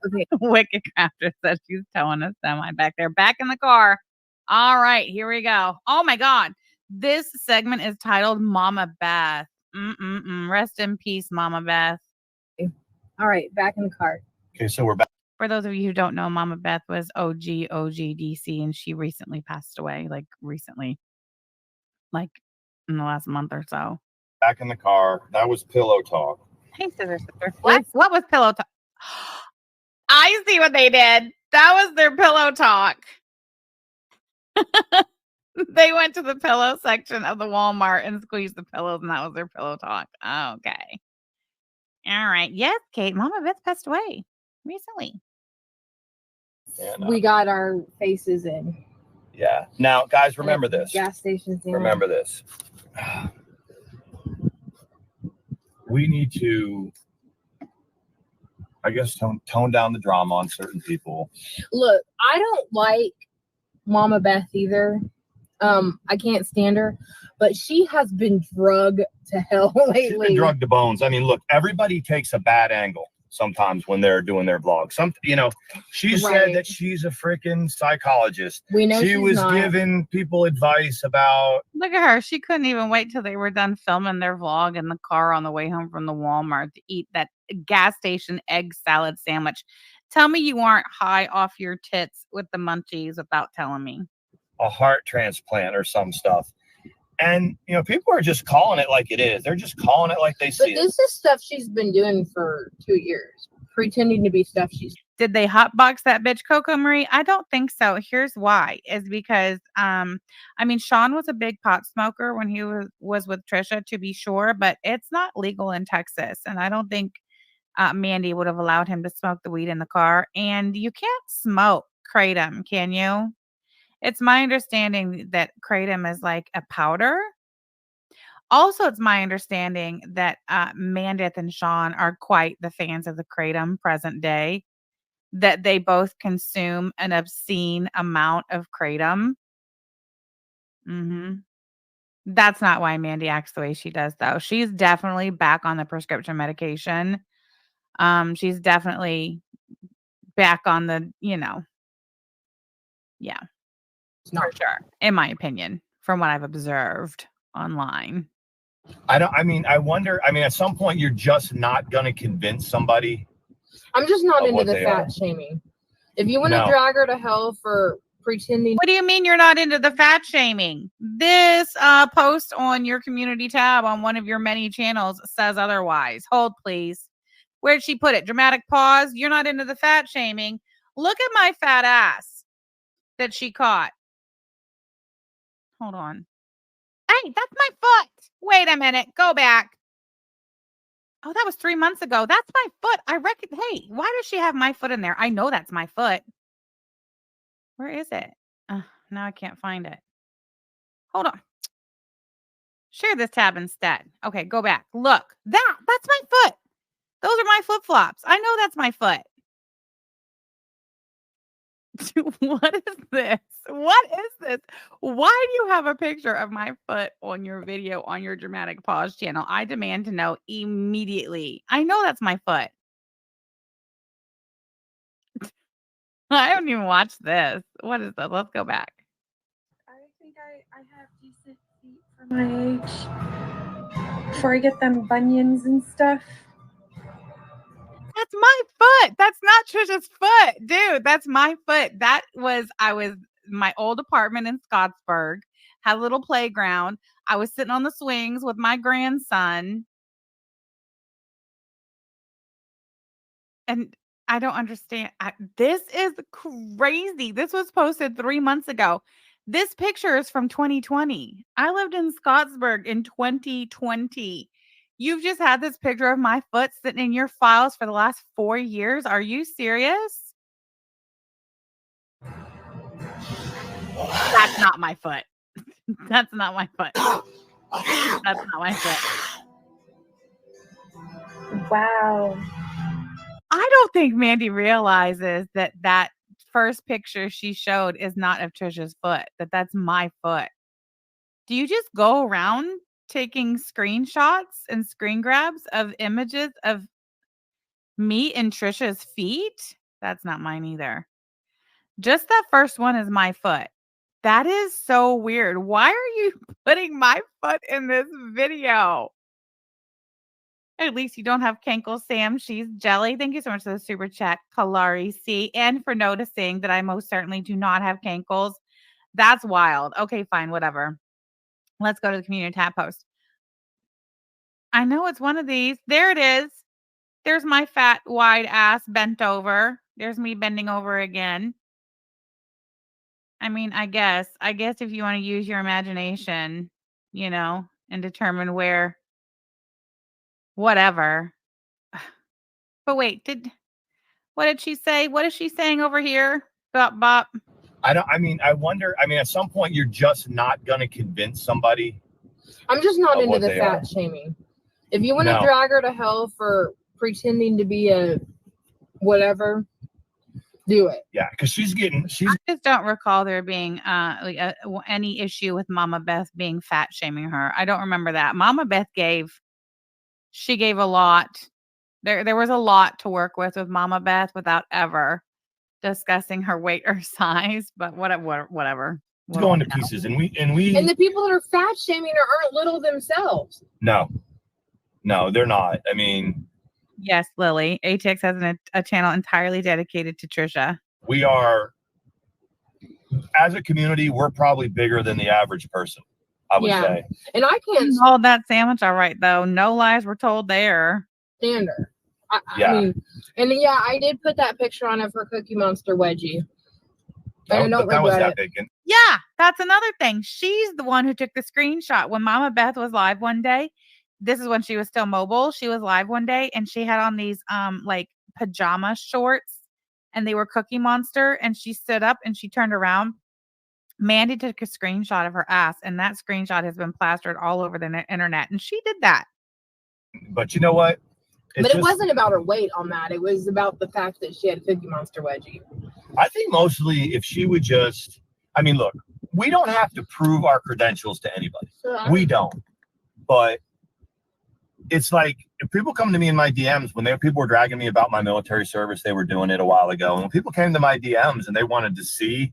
Okay. Wicked Crafter says she's towing a semi back there. Back in the car. All right, here we go. Oh my God. This segment is titled Mama Beth. Rest in peace, Mama Beth. All right, back in the car. Okay, so we're back. For those of you who don't know, Mama Beth was OG DC, and she recently passed away. Like recently. Like in the last month or so. Back in the car. That was pillow talk. Hey, Sister. What was pillow talk? I see what they did. That was their pillow talk. They went to the pillow section of the Walmart and squeezed the pillows, and that was their pillow talk. Okay. All right. Yes, Kate. Mama Beth passed away recently. And, We got our faces in. yeah. Now, guys, remember this. Gas stations. Remember this. We need to, I guess, tone down the drama on certain people. Look, I don't like Mama Beth either. I can't stand her, but she has been drugged to hell lately. She's been drugged to bones. I mean, look, everybody takes a bad angle sometimes when they're doing their vlog. She said that she's a freaking psychologist. We know she was not. giving people advice about. Look at her. She couldn't even wait till they were done filming their vlog in the car on the way home from the Walmart to eat that gas station egg salad sandwich. Tell me you aren't high off your tits with the munchies without telling me. A heart transplant or some stuff. And, people are just calling it like it is. They're just calling it like they see it. But this is stuff she's been doing for 2 years, pretending to be stuff she's. Did they hotbox that bitch Coco Marie? I don't think so. Here's why. Is because, Sean was a big pot smoker when he was with Trisha, to be sure, but it's not legal in Texas. And I don't think Mandy would have allowed him to smoke the weed in the car. And you can't smoke kratom, can you? It's my understanding that kratom is like a powder. Also, it's my understanding that Mandith and Sean are quite the fans of the kratom present day, that they both consume an obscene amount of kratom. That's not why Mandy acts the way she does, though. She's definitely back on the prescription medication. She's definitely back on the, yeah. For sure, in my opinion, from what I've observed online. I wonder, at some point you're just not going to convince somebody. I'm just not into the fat shaming. If you want to drag her to hell for pretending. What do you mean you're not into the fat shaming? This post on your community tab on one of your many channels says otherwise. Hold, please. Where'd she put it? Dramatic pause. You're not into the fat shaming. Look at my fat ass that she caught. Hold on. Hey, that's my foot. Wait a minute. Go back. Oh, that was 3 months ago. That's my foot. I reckon. Hey, why does she have my foot in there? I know that's my foot. Where is it? Now I can't find it. Hold on. Share this tab instead. Okay, go back. Look. That's my foot. Those are my flip-flops. I know that's my foot. What is this? What is this? Why do you have a picture of my foot on your video on your Dramatic Pause channel? I demand to know immediately. I know that's my foot. I haven't even watched this. What is this? Let's go back. I think I have decent feet for my age. Before I get them bunions and stuff. That's my foot. That's not Trisha's foot. Dude, that's my foot. I was my old apartment in Scottsburg, had a little playground. I was sitting on the swings with my grandson. And I don't understand. This is crazy. This was posted 3 months ago. This picture is from 2020. I lived in Scottsburg in 2020. You've just had this picture of my foot sitting in your files for the last 4 years. Are you serious? That's not my foot. That's not my foot. That's not my foot. Wow. I don't think Mandy realizes that first picture she showed is not of Trisha's foot, that's my foot. Do you just go around taking screenshots and screen grabs of images of me and Trisha's feet? That's not mine either. Just that first one is my foot. That is so weird. Why are you putting my foot in this video? At least you don't have Cankle Sam. She's jelly. Thank you so much for the super chat, Kalari C. And for noticing that I most certainly do not have cankles. That's wild. Okay, fine, whatever. Let's go to the community tab post. I know it's one of these. There it is. There's my fat, wide ass bent over. There's me bending over again. I mean, I guess if you want to use your imagination, you know, and determine where, whatever. But wait, what did she say? What is she saying over here? Bop, bop. I wonder, at some point you're just not going to convince somebody. I'm just not Of into what the they fat are. shaming. If you want to No. drag her to hell for pretending to be a whatever, do it. Yeah, because she's I just don't recall there being any issue with Mama Beth being fat shaming her. I don't remember that. Mama Beth gave a lot. There was a lot to work with Mama Beth without ever discussing her weight or size, but whatever. It's going to pieces, and we And the people that are fat shaming her aren't little themselves. no, they're not. I mean, Yes, Lily. ATX has a channel entirely dedicated to Trisha. we are, as a community, we're probably bigger than the average person, I would Yeah. say. And I can't Hold that sandwich all right, though. No lies were told there. stand her. Yeah. I mean, and yeah, I did put that picture on of her Cookie Monster wedgie. And I don't that was regret that it. big. And Yeah, that's another thing. She's the one who took the screenshot when Mama Beth was live one day. This is when she was still mobile. She was live one day and she had on these like pajama shorts and they were Cookie Monster, and she stood up and she turned around. Mandy took a screenshot of her ass, and that screenshot has been plastered all over the internet, and she did that. But you know what? But it wasn't about her weight on that. It was about the fact that she had Cookie Monster wedgie. I think mostly if she would just, look, we don't have to prove our credentials to anybody. We don't. But it's like, if people come to me in my DMs, people were dragging me about my military service, they were doing it a while ago. And when people came to my DMs and they wanted to see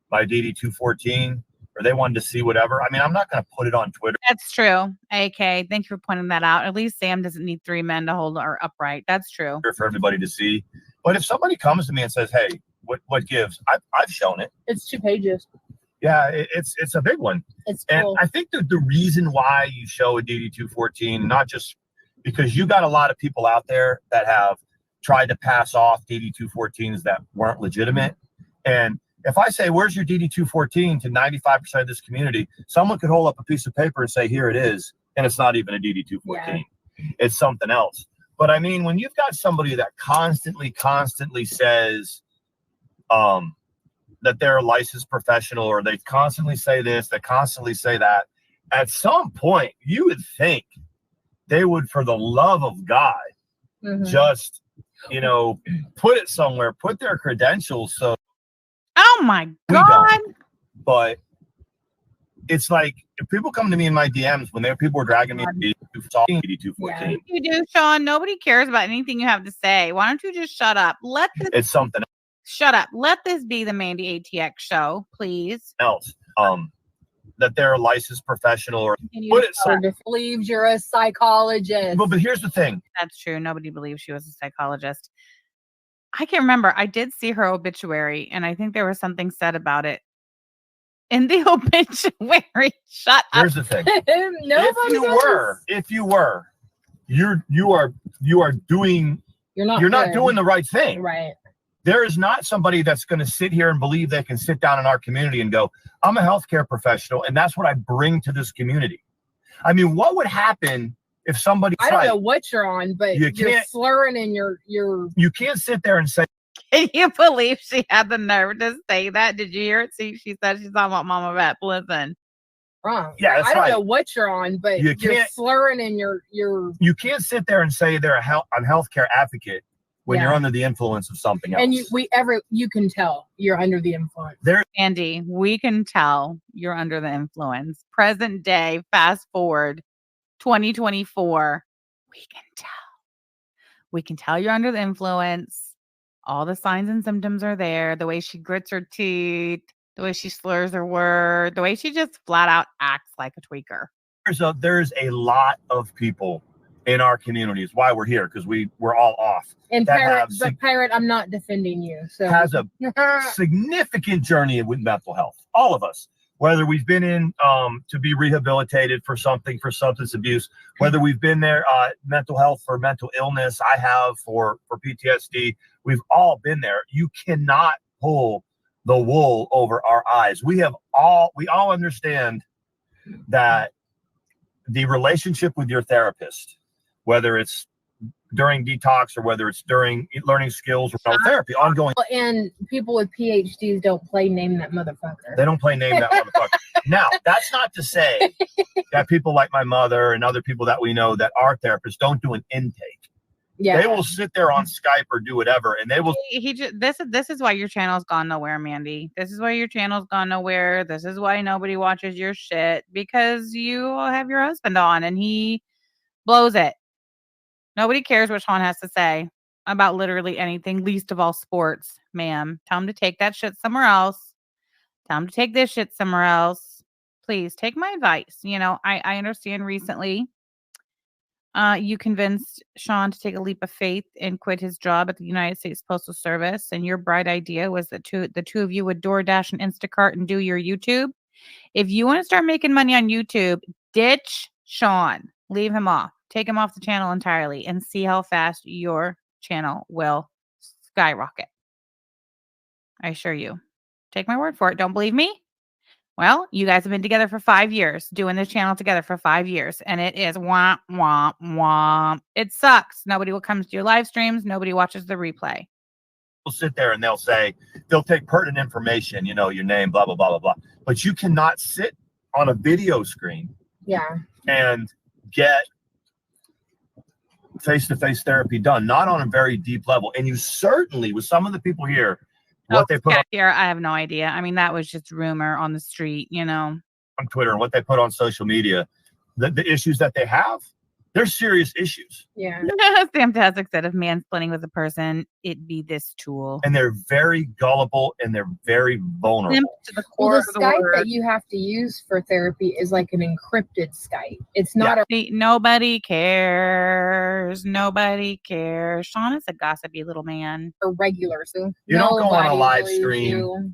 my DD-214 or they wanted to see whatever, I'm not going to put it on Twitter. That's true. AK, thank you for pointing that out. At least Sam doesn't need 3 men to hold her upright. That's true. For everybody to see. But if somebody comes to me and says, hey, what gives? I've shown it. It's 2 pages. Yeah, it's a big one. It's and cool. I think that the reason why you show a DD-214, not just because you got a lot of people out there that have tried to pass off DD-214s that weren't legitimate. And if I say, where's your DD-214 to 95% of this community, someone could hold up a piece of paper and say, here it is. And it's not even a DD-214. Yeah. It's something else. But when you've got somebody that constantly says that they're a licensed professional, or they constantly say this, they constantly say that, at some point you would think they would, for the love of God, just, put it somewhere, put their credentials. So, oh my God. But it's like, if people come to me in my DMs when people were dragging me to DD-214. Yeah. You do, Sean. Nobody cares about anything you have to say. Why don't you just shut up? It's something. Shut up. Let this be the Mandy ATX show, please. Else. That they're a licensed professional, or put it so believes you're a psychologist. But here's the thing. That's true. Nobody believes she was a psychologist. I can't remember. I did see her obituary, and I think there was something said about it in the obituary. Shut up. Here's the thing. If you were, you're not doing the right thing. Right. There is not somebody that's going to sit here and believe they can sit down in our community and go, I'm a healthcare professional, and that's what I bring to this community. What would happen if somebody... I don't know what you're on, but you're slurring and you're... You can't sit there and say... Can you believe she had the nerve to say that? Did you hear it? See, she said she's talking about Mama Beth. Listen. Wrong. Yeah, that's I don't know what you're on, but you're slurring and you're... You can't sit there and say they're a healthcare advocate when you're under the influence of something else. And you can tell you're under the influence. Andy, we can tell you're under the influence. Present day, fast forward, 2024, we can tell. We can tell you're under the influence. All the signs and symptoms are there. The way she grits her teeth, the way she slurs her word, the way she just flat out acts like a tweaker. There's a lot of people in our community. Is why we're here, because we're all off. And Pirate, I'm not defending you. So has a significant journey with mental health. All of us, whether we've been in to be rehabilitated for substance abuse, whether we've been there mental health for mental illness, I have for PTSD, We've all been there. You cannot pull the wool over our eyes. We all understand that the relationship with your therapist, whether it's during detox or whether it's during learning skills or therapy, ongoing. And people with PhDs don't play name that motherfucker. They don't play name that motherfucker. Now, that's not to say that people like my mother and other people that we know that are therapists don't do an intake. Yeah. They will sit there on Skype or do whatever, and they will. This is why your channel's gone nowhere, Mandy. This is why your channel's gone nowhere. This is why nobody watches your shit, because you have your husband on and he blows it. Nobody cares what Sean has to say about literally anything, least of all sports, ma'am. Tell him to take that shit somewhere else. Tell him to take this shit somewhere else. Please take my advice. You know, I understand recently you convinced Sean to take a leap of faith and quit his job at the United States Postal Service. And your bright idea was that the two of you would DoorDash and Instacart and do your YouTube. If you want to start making money on YouTube, ditch Sean. Leave him off. Take him off the channel entirely and see how fast your channel will skyrocket. I assure you. Take my word for it. Don't believe me? Well, you guys have been together for 5 years, doing this channel together for 5 years, and it is womp, womp, womp. It sucks. Nobody will come to your live streams. Nobody watches the replay. They'll sit there and they'll take pertinent information, you know, your name, blah, blah, blah, blah, blah. But you cannot sit on a video screen and get face-to-face therapy done, not on a very deep level. And you certainly, with some of the people here, they put here, I have no idea. I mean, that was just rumor on the street, you know, on Twitter and what they put on social media, the issues that they have, they're serious issues. Yeah. Fantastic said if mansplaining was a person, it'd be this tool. And they're very gullible and they're very vulnerable. To the core Well, of the the Skype word. that you have to use for therapy is like an encrypted Skype. It's not Nobody cares. Nobody cares. Sean is a gossipy little man. a regular. So You don't go on a nobody live believes stream. you.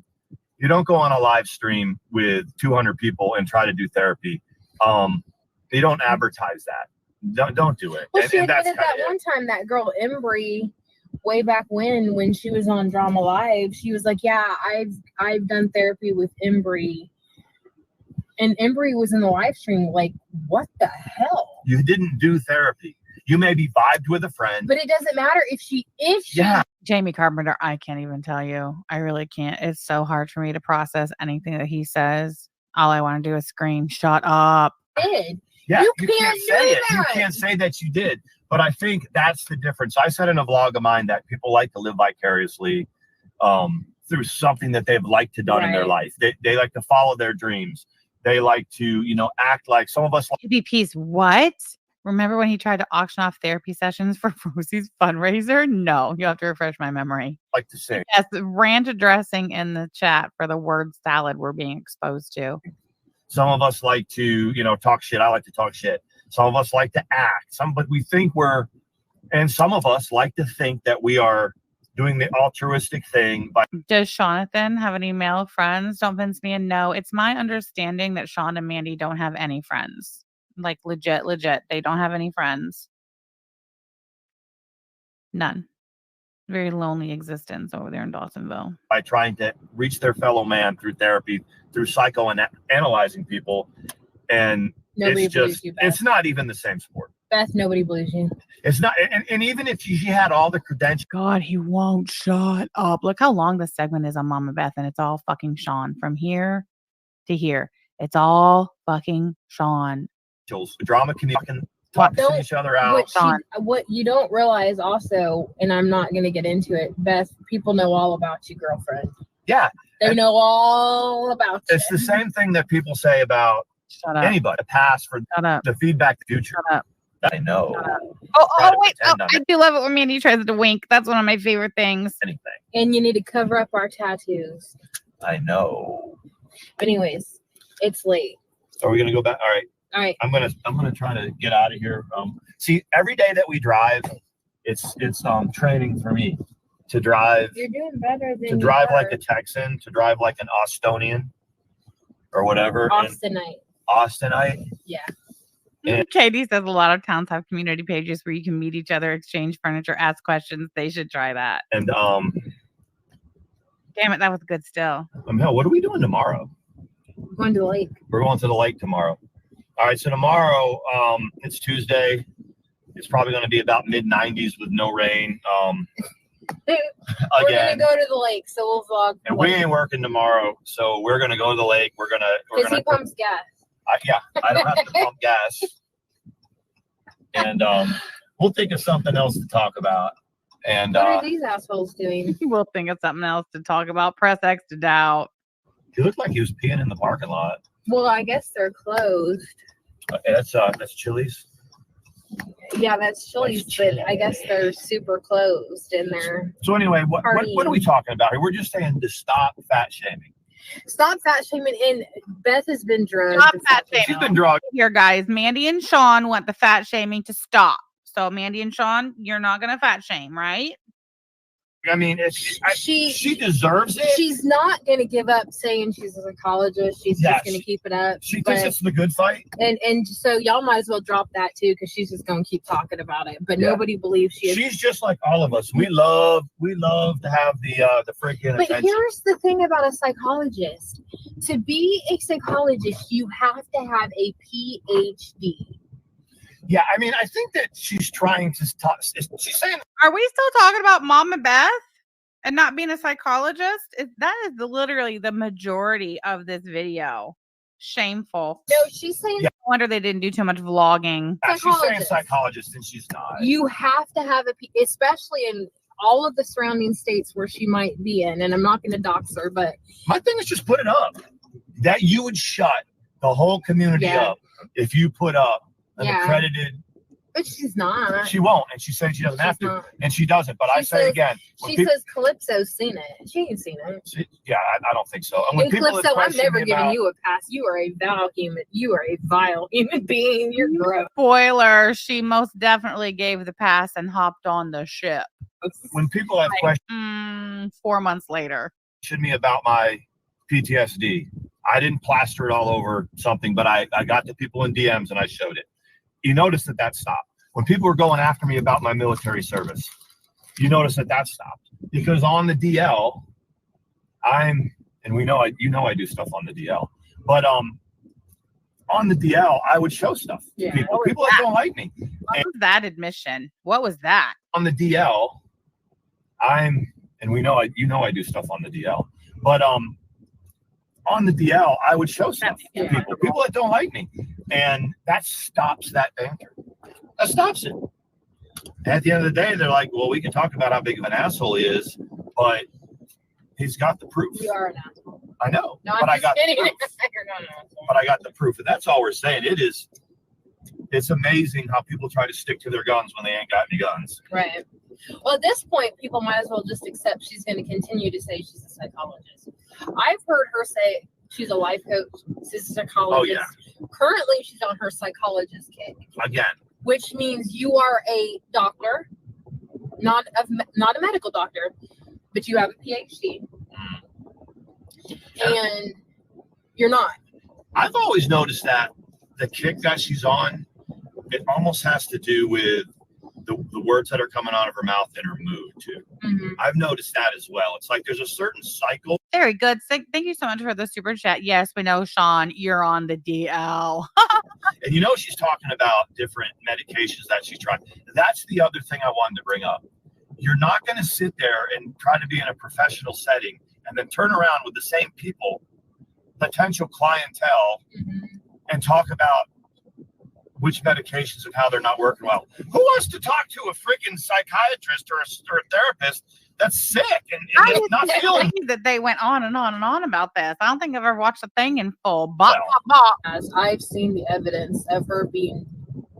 You don't go on a live stream with 200 people and try to do therapy. You don't advertise that. Don't do it. Well, she and that's admitted that kinda one time, that girl Embry, way back when she was on Drama Live, she was like, "Yeah, I've done therapy with Embry," and Embry was in the live stream. Like, what the hell? You didn't do therapy. You maybe vibed with a friend. But it doesn't matter if she. Yeah. Jamie Carpenter, I can't even tell you. I really can't. It's so hard for me to process anything that he says. All I want to do is scream, "Shut up." Did. Yeah, You you can't can't say do it. You that. can't say that you did. But I think that's the difference. I said in a vlog of mine that people like to live vicariously through something that they've liked to done in their life. They like to follow their dreams. They like to, you know, act like some of us. PvP's what? Remember when he tried to auction off therapy sessions for Rosie's fundraiser? No, you have to refresh my memory. Like to sing. Yes, the rant addressing in the chat for the word salad we're being exposed to. Some of us like to, you know, talk shit. I like to talk shit. Some of us like to act. But we think and some of us like to think that we are doing the altruistic thing. Does Jonathan have any male friends? Don't pinch me in. No, it's my understanding that Sean and Mandy don't have any friends. Like legit. They don't have any friends. None. Very lonely existence over there in Dawsonville. By trying to reach their fellow man through therapy, through psychoanalyzing people. And Nobody it's believes just, you, Beth. it's not even the same sport. Beth, nobody believes you. It's not. And even if she had all the credentials. God, he won't shut up. Look how long this segment is on Mama Beth, and it's all fucking Sean from here to here. It's all fucking Sean. Drama can talk each other out. What you don't realize also, and I'm not going to get into it, Beth, people know all about you, girlfriend. Yeah. They know all about you. It's the same thing that people say about anybody. A pass for the feedback the future. Shut up. I know. Oh, wait. Oh, I do love it when Mandy tries to wink. That's one of my favorite things. Anything. And you need to cover up our tattoos. I know. But anyways, it's late. Are we going to go back? All right. All right. I'm gonna try to get out of here. See, every day that we drive, it's training for me to drive. You're doing better than to drive like a Texan, to drive like an Austonian, or whatever. Austinite. Austinite. Yeah. And- Katie says a lot of towns have community pages where you can meet each other, exchange furniture, ask questions. They should try that. And Damn it, that was good still. Mel, what are we doing tomorrow? Going to the lake. We're going to the lake tomorrow. All right, so tomorrow, it's Tuesday. It's probably going to be about mid-90s with no rain. We're Again, gonna go to the lake, so we'll vlog. and we ain't working tomorrow, so we're going to go to the lake. We're Because gonna he pumps gas. I don't have to pump gas. And we'll think of something else to talk about. And What are these assholes doing? We'll think of something else to talk about. Press X to doubt. he looked like he was peeing in the parking lot. Well, I guess they're closed. That's Chili's. Yeah, that's Chili's, but I guess they're super closed in there. So anyway, what are we talking about here? We're just saying to stop fat shaming. Stop fat shaming. And Beth has been drugged. Stop fat shaming. She's been drugged. Here, guys, Mandy and Sean want the fat shaming to stop. So, Mandy and Sean, you're not going to fat shame, right? I mean, she deserves it. She's not going to give up saying she's a psychologist. She's just going to keep it up. She thinks it's the good fight. And so y'all might as well drop that too, because she's just going to keep talking about it. But nobody believes she is. She's just like all of us. We love to have the freaking But attention. here's the thing about a psychologist. To be a psychologist, you have to have a PhD. Yeah, I mean, I think that she's trying to talk. She's saying, Are we still talking about Mama Beth and not being a psychologist? That is literally the majority of this video. Shameful. No, she's saying No wonder they didn't do too much vlogging. she's saying Psychologist. psychologist, and she's not. you have to have especially in all of the surrounding states where she might be in. And I'm not going to dox her, but My thing is just put it up. That you would shut the whole community up if you put up an accredited. but she's not. She won't, and she said she doesn't have She's to, not. and she doesn't. But I She say says- again, when She people, says Calypso's seen it. She ain't seen it. I don't think so. And when And people Calypso, I'm question never me giving about- you a pass. You are a vile human. You are a vile human being. You're gross. Spoiler, she most definitely gave the pass and hopped on the ship. when people have questioned 4 months later. me about my PTSD, I didn't plaster it all over something, but I got to people in DMs and I showed it. You notice that stopped. When people were going after me about my military service, you notice that stopped. Because on the DL, and we know I do stuff on the DL, but on the DL, I would show stuff to people that don't like me. What was that admission? What was that? On the DL, and we know I do stuff on the DL, but on the DL, I would show stuff to people that don't like me, and that stops that banter. That stops it. At the end of the day, they're like, well, we can talk about how big of an asshole he is, but he's got the proof. You are an asshole. I know, No, but I'm I got just the kidding. proof. You're not an asshole. But I got the proof, and that's all we're saying. It's amazing how people try to stick to their guns when they ain't got any guns. Right. Well, at this point, people might as well just accept she's going to continue to say she's a psychologist. I've heard her say she's a life coach, she's a psychologist. Currently, she's on her psychologist kick. Again, Which means you are a doctor, not a medical doctor, but you have a PhD, and you're not. I've always noticed that the kick that she's on, it almost has to do with the words that are coming out of her mouth and her mood too. Mm-hmm. I've noticed that as well. It's like there's a certain cycle. Very good. Thank you so much for the super chat. Yes, we know, Sean, you're on the DL. And she's talking about different medications that she's trying. That's the other thing I wanted to bring up. You're not going to sit there and try to be in a professional setting and then turn around with the same people, potential clientele, and talk about which medications and how they're not working well. Who wants to talk to a freaking psychiatrist or a therapist that's sick and is not feeling? That they went on and on and on about this. I don't think I've ever watched the thing in full. As I've seen the evidence of her being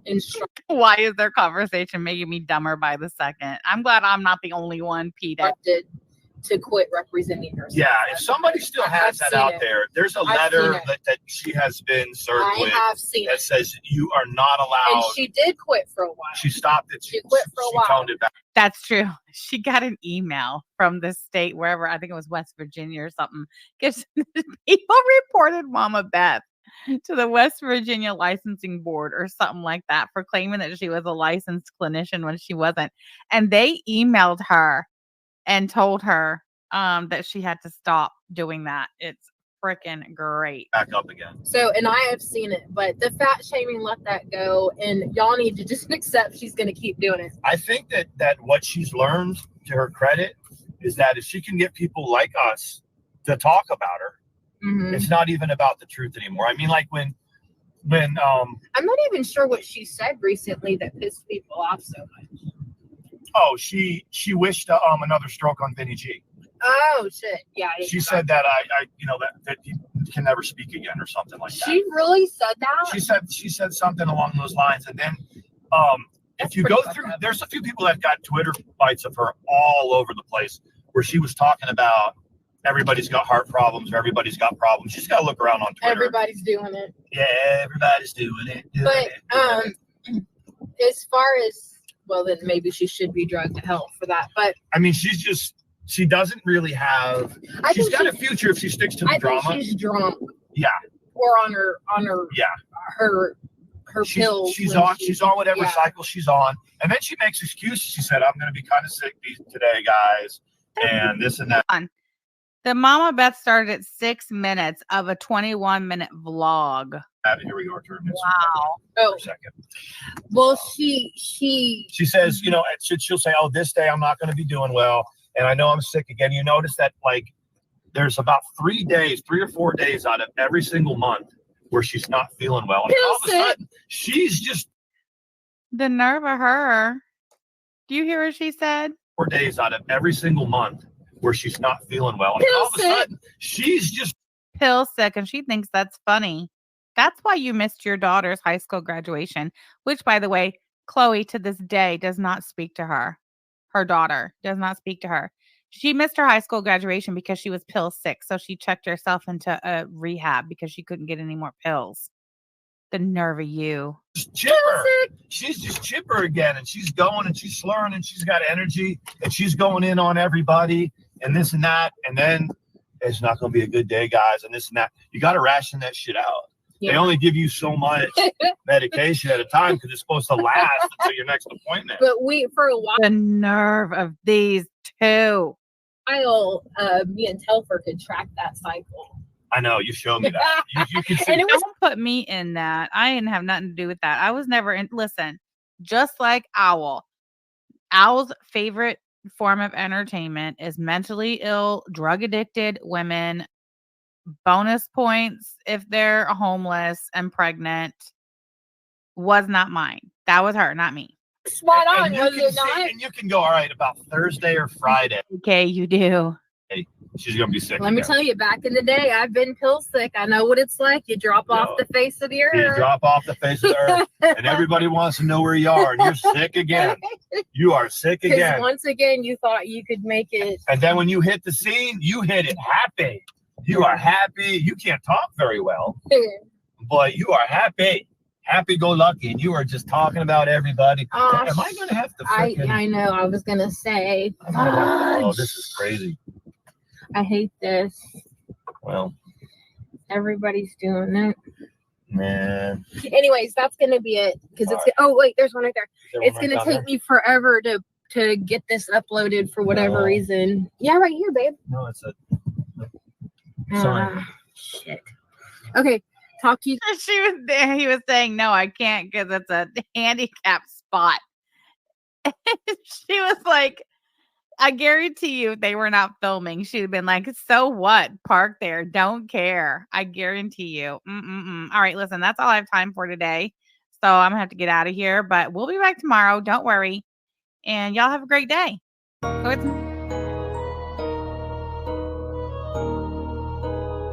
instructed Why is their conversation making me dumber by the second? I'm glad I'm not the only one, Peter. to quit representing herself. Yeah, if somebody still has that out there, there's a letter that she has been served I with have seen that it. says you are not allowed. And she did quit for a while. She stopped it. She quit for a while. Toned it back. That's true. She got an email from the state, wherever, I think it was West Virginia or something. People reported Mama Beth to the West Virginia Licensing Board or something like that for claiming that she was a licensed clinician when she wasn't. And they emailed her and told her that she had to stop doing that. It's freaking great. Back up again. So, and I have seen it, but the fat shaming, let that go, and y'all need to just accept she's going to keep doing it. I think that what she's learned, to her credit, is that if she can get people like us to talk about her, it's not even about the truth anymore. I mean, like when I'm not even sure what she said recently that pissed people off so much. Oh, she wished another stroke on Vinny G. Oh shit! Yeah. She said that I that he can never speak again or something like that. She really said that? She said something along those lines, and then if you go through, there's a few people that got Twitter bites of her all over the place where she was talking about everybody's got heart problems or everybody's got problems. She's got to look around on Twitter. Everybody's doing it. Yeah, everybody's doing it. As far as, well, then maybe she should be drugged to hell for that. But I mean, she doesn't really have. She's got a future if she sticks to the drama. I think she's drunk. Yeah. Or on her. Yeah. Her pills. She's on whatever cycle she's on, and then she makes excuses. She said, "I'm going to be kind of sick today, guys," and this and that. The Mama Beth started at 6 minutes of a 21-minute vlog. Here we go. Wow. Oh, for a second. Well, she says, she'll say, "Oh, this day I'm not going to be doing well, and I know I'm sick again." You notice that there's about 3 or 4 days out of every single month where she's not feeling well. And all of a sudden, she's just the nerve of her. Do you hear what she said? 4 days out of every single month where she's not feeling well. And all of a sudden, she's just pill sick, and she thinks that's funny. That's why you missed your daughter's high school graduation, which, by the way, Chloe to this day does not speak to her. Her daughter does not speak to her. She missed her high school graduation because she was pill sick. So she checked herself into a rehab because she couldn't get any more pills. The nerve of you. Chipper. She's just chipper again. And she's going and she's slurring and she's got energy and she's going in on everybody and this and that. And then it's not going to be a good day, guys. And this and that. You got to ration that shit out. Yeah. They only give you so much medication at a time because it's supposed to last until your next appointment. But for a while. The nerve of these two. Me and Telfer could track that cycle. I know, you showed me that. You can see. And don't put me in that. I didn't have nothing to do with that. I was never in. Listen, just like Owl. Owl's favorite form of entertainment is mentally ill, drug addicted women. Bonus points if they're homeless and pregnant. Was not mine. That was her, not me. Spot on, was it not? And you can go, all right, about Thursday or Friday. Okay, you do. Hey, she's going to be sick. Let me tell you, back in the day, I've been pill sick. I know what it's like. You drop off the face of the earth. You drop off the face of the earth, and everybody wants to know where you are, and you're sick again. You are sick again. Once again, you thought you could make it. And then when you hit the scene, you hit it happy. You are happy. You can't talk very well, but you are happy. Happy-go-lucky, and you are just talking about everybody. Am I going to have to I know. I was going to say. Oh, this is crazy. I hate this. Well. Everybody's doing it. Man. Anyways, that's going to be it. Because it's. Right. Oh, wait. There's one right there. It's going to take me forever to get this uploaded for whatever reason. Yeah, right here, babe. No, it's a. Sorry. Shit. Okay. Talk to you. She was there. He was saying, no, I can't because it's a handicap spot. She was like, I guarantee you if they were not filming, she'd have been like, so what? Park there. Don't care. I guarantee you. All right, listen, that's all I have time for today. So I'm going to have to get out of here, but we'll be back tomorrow. Don't worry. And y'all have a great day. So it's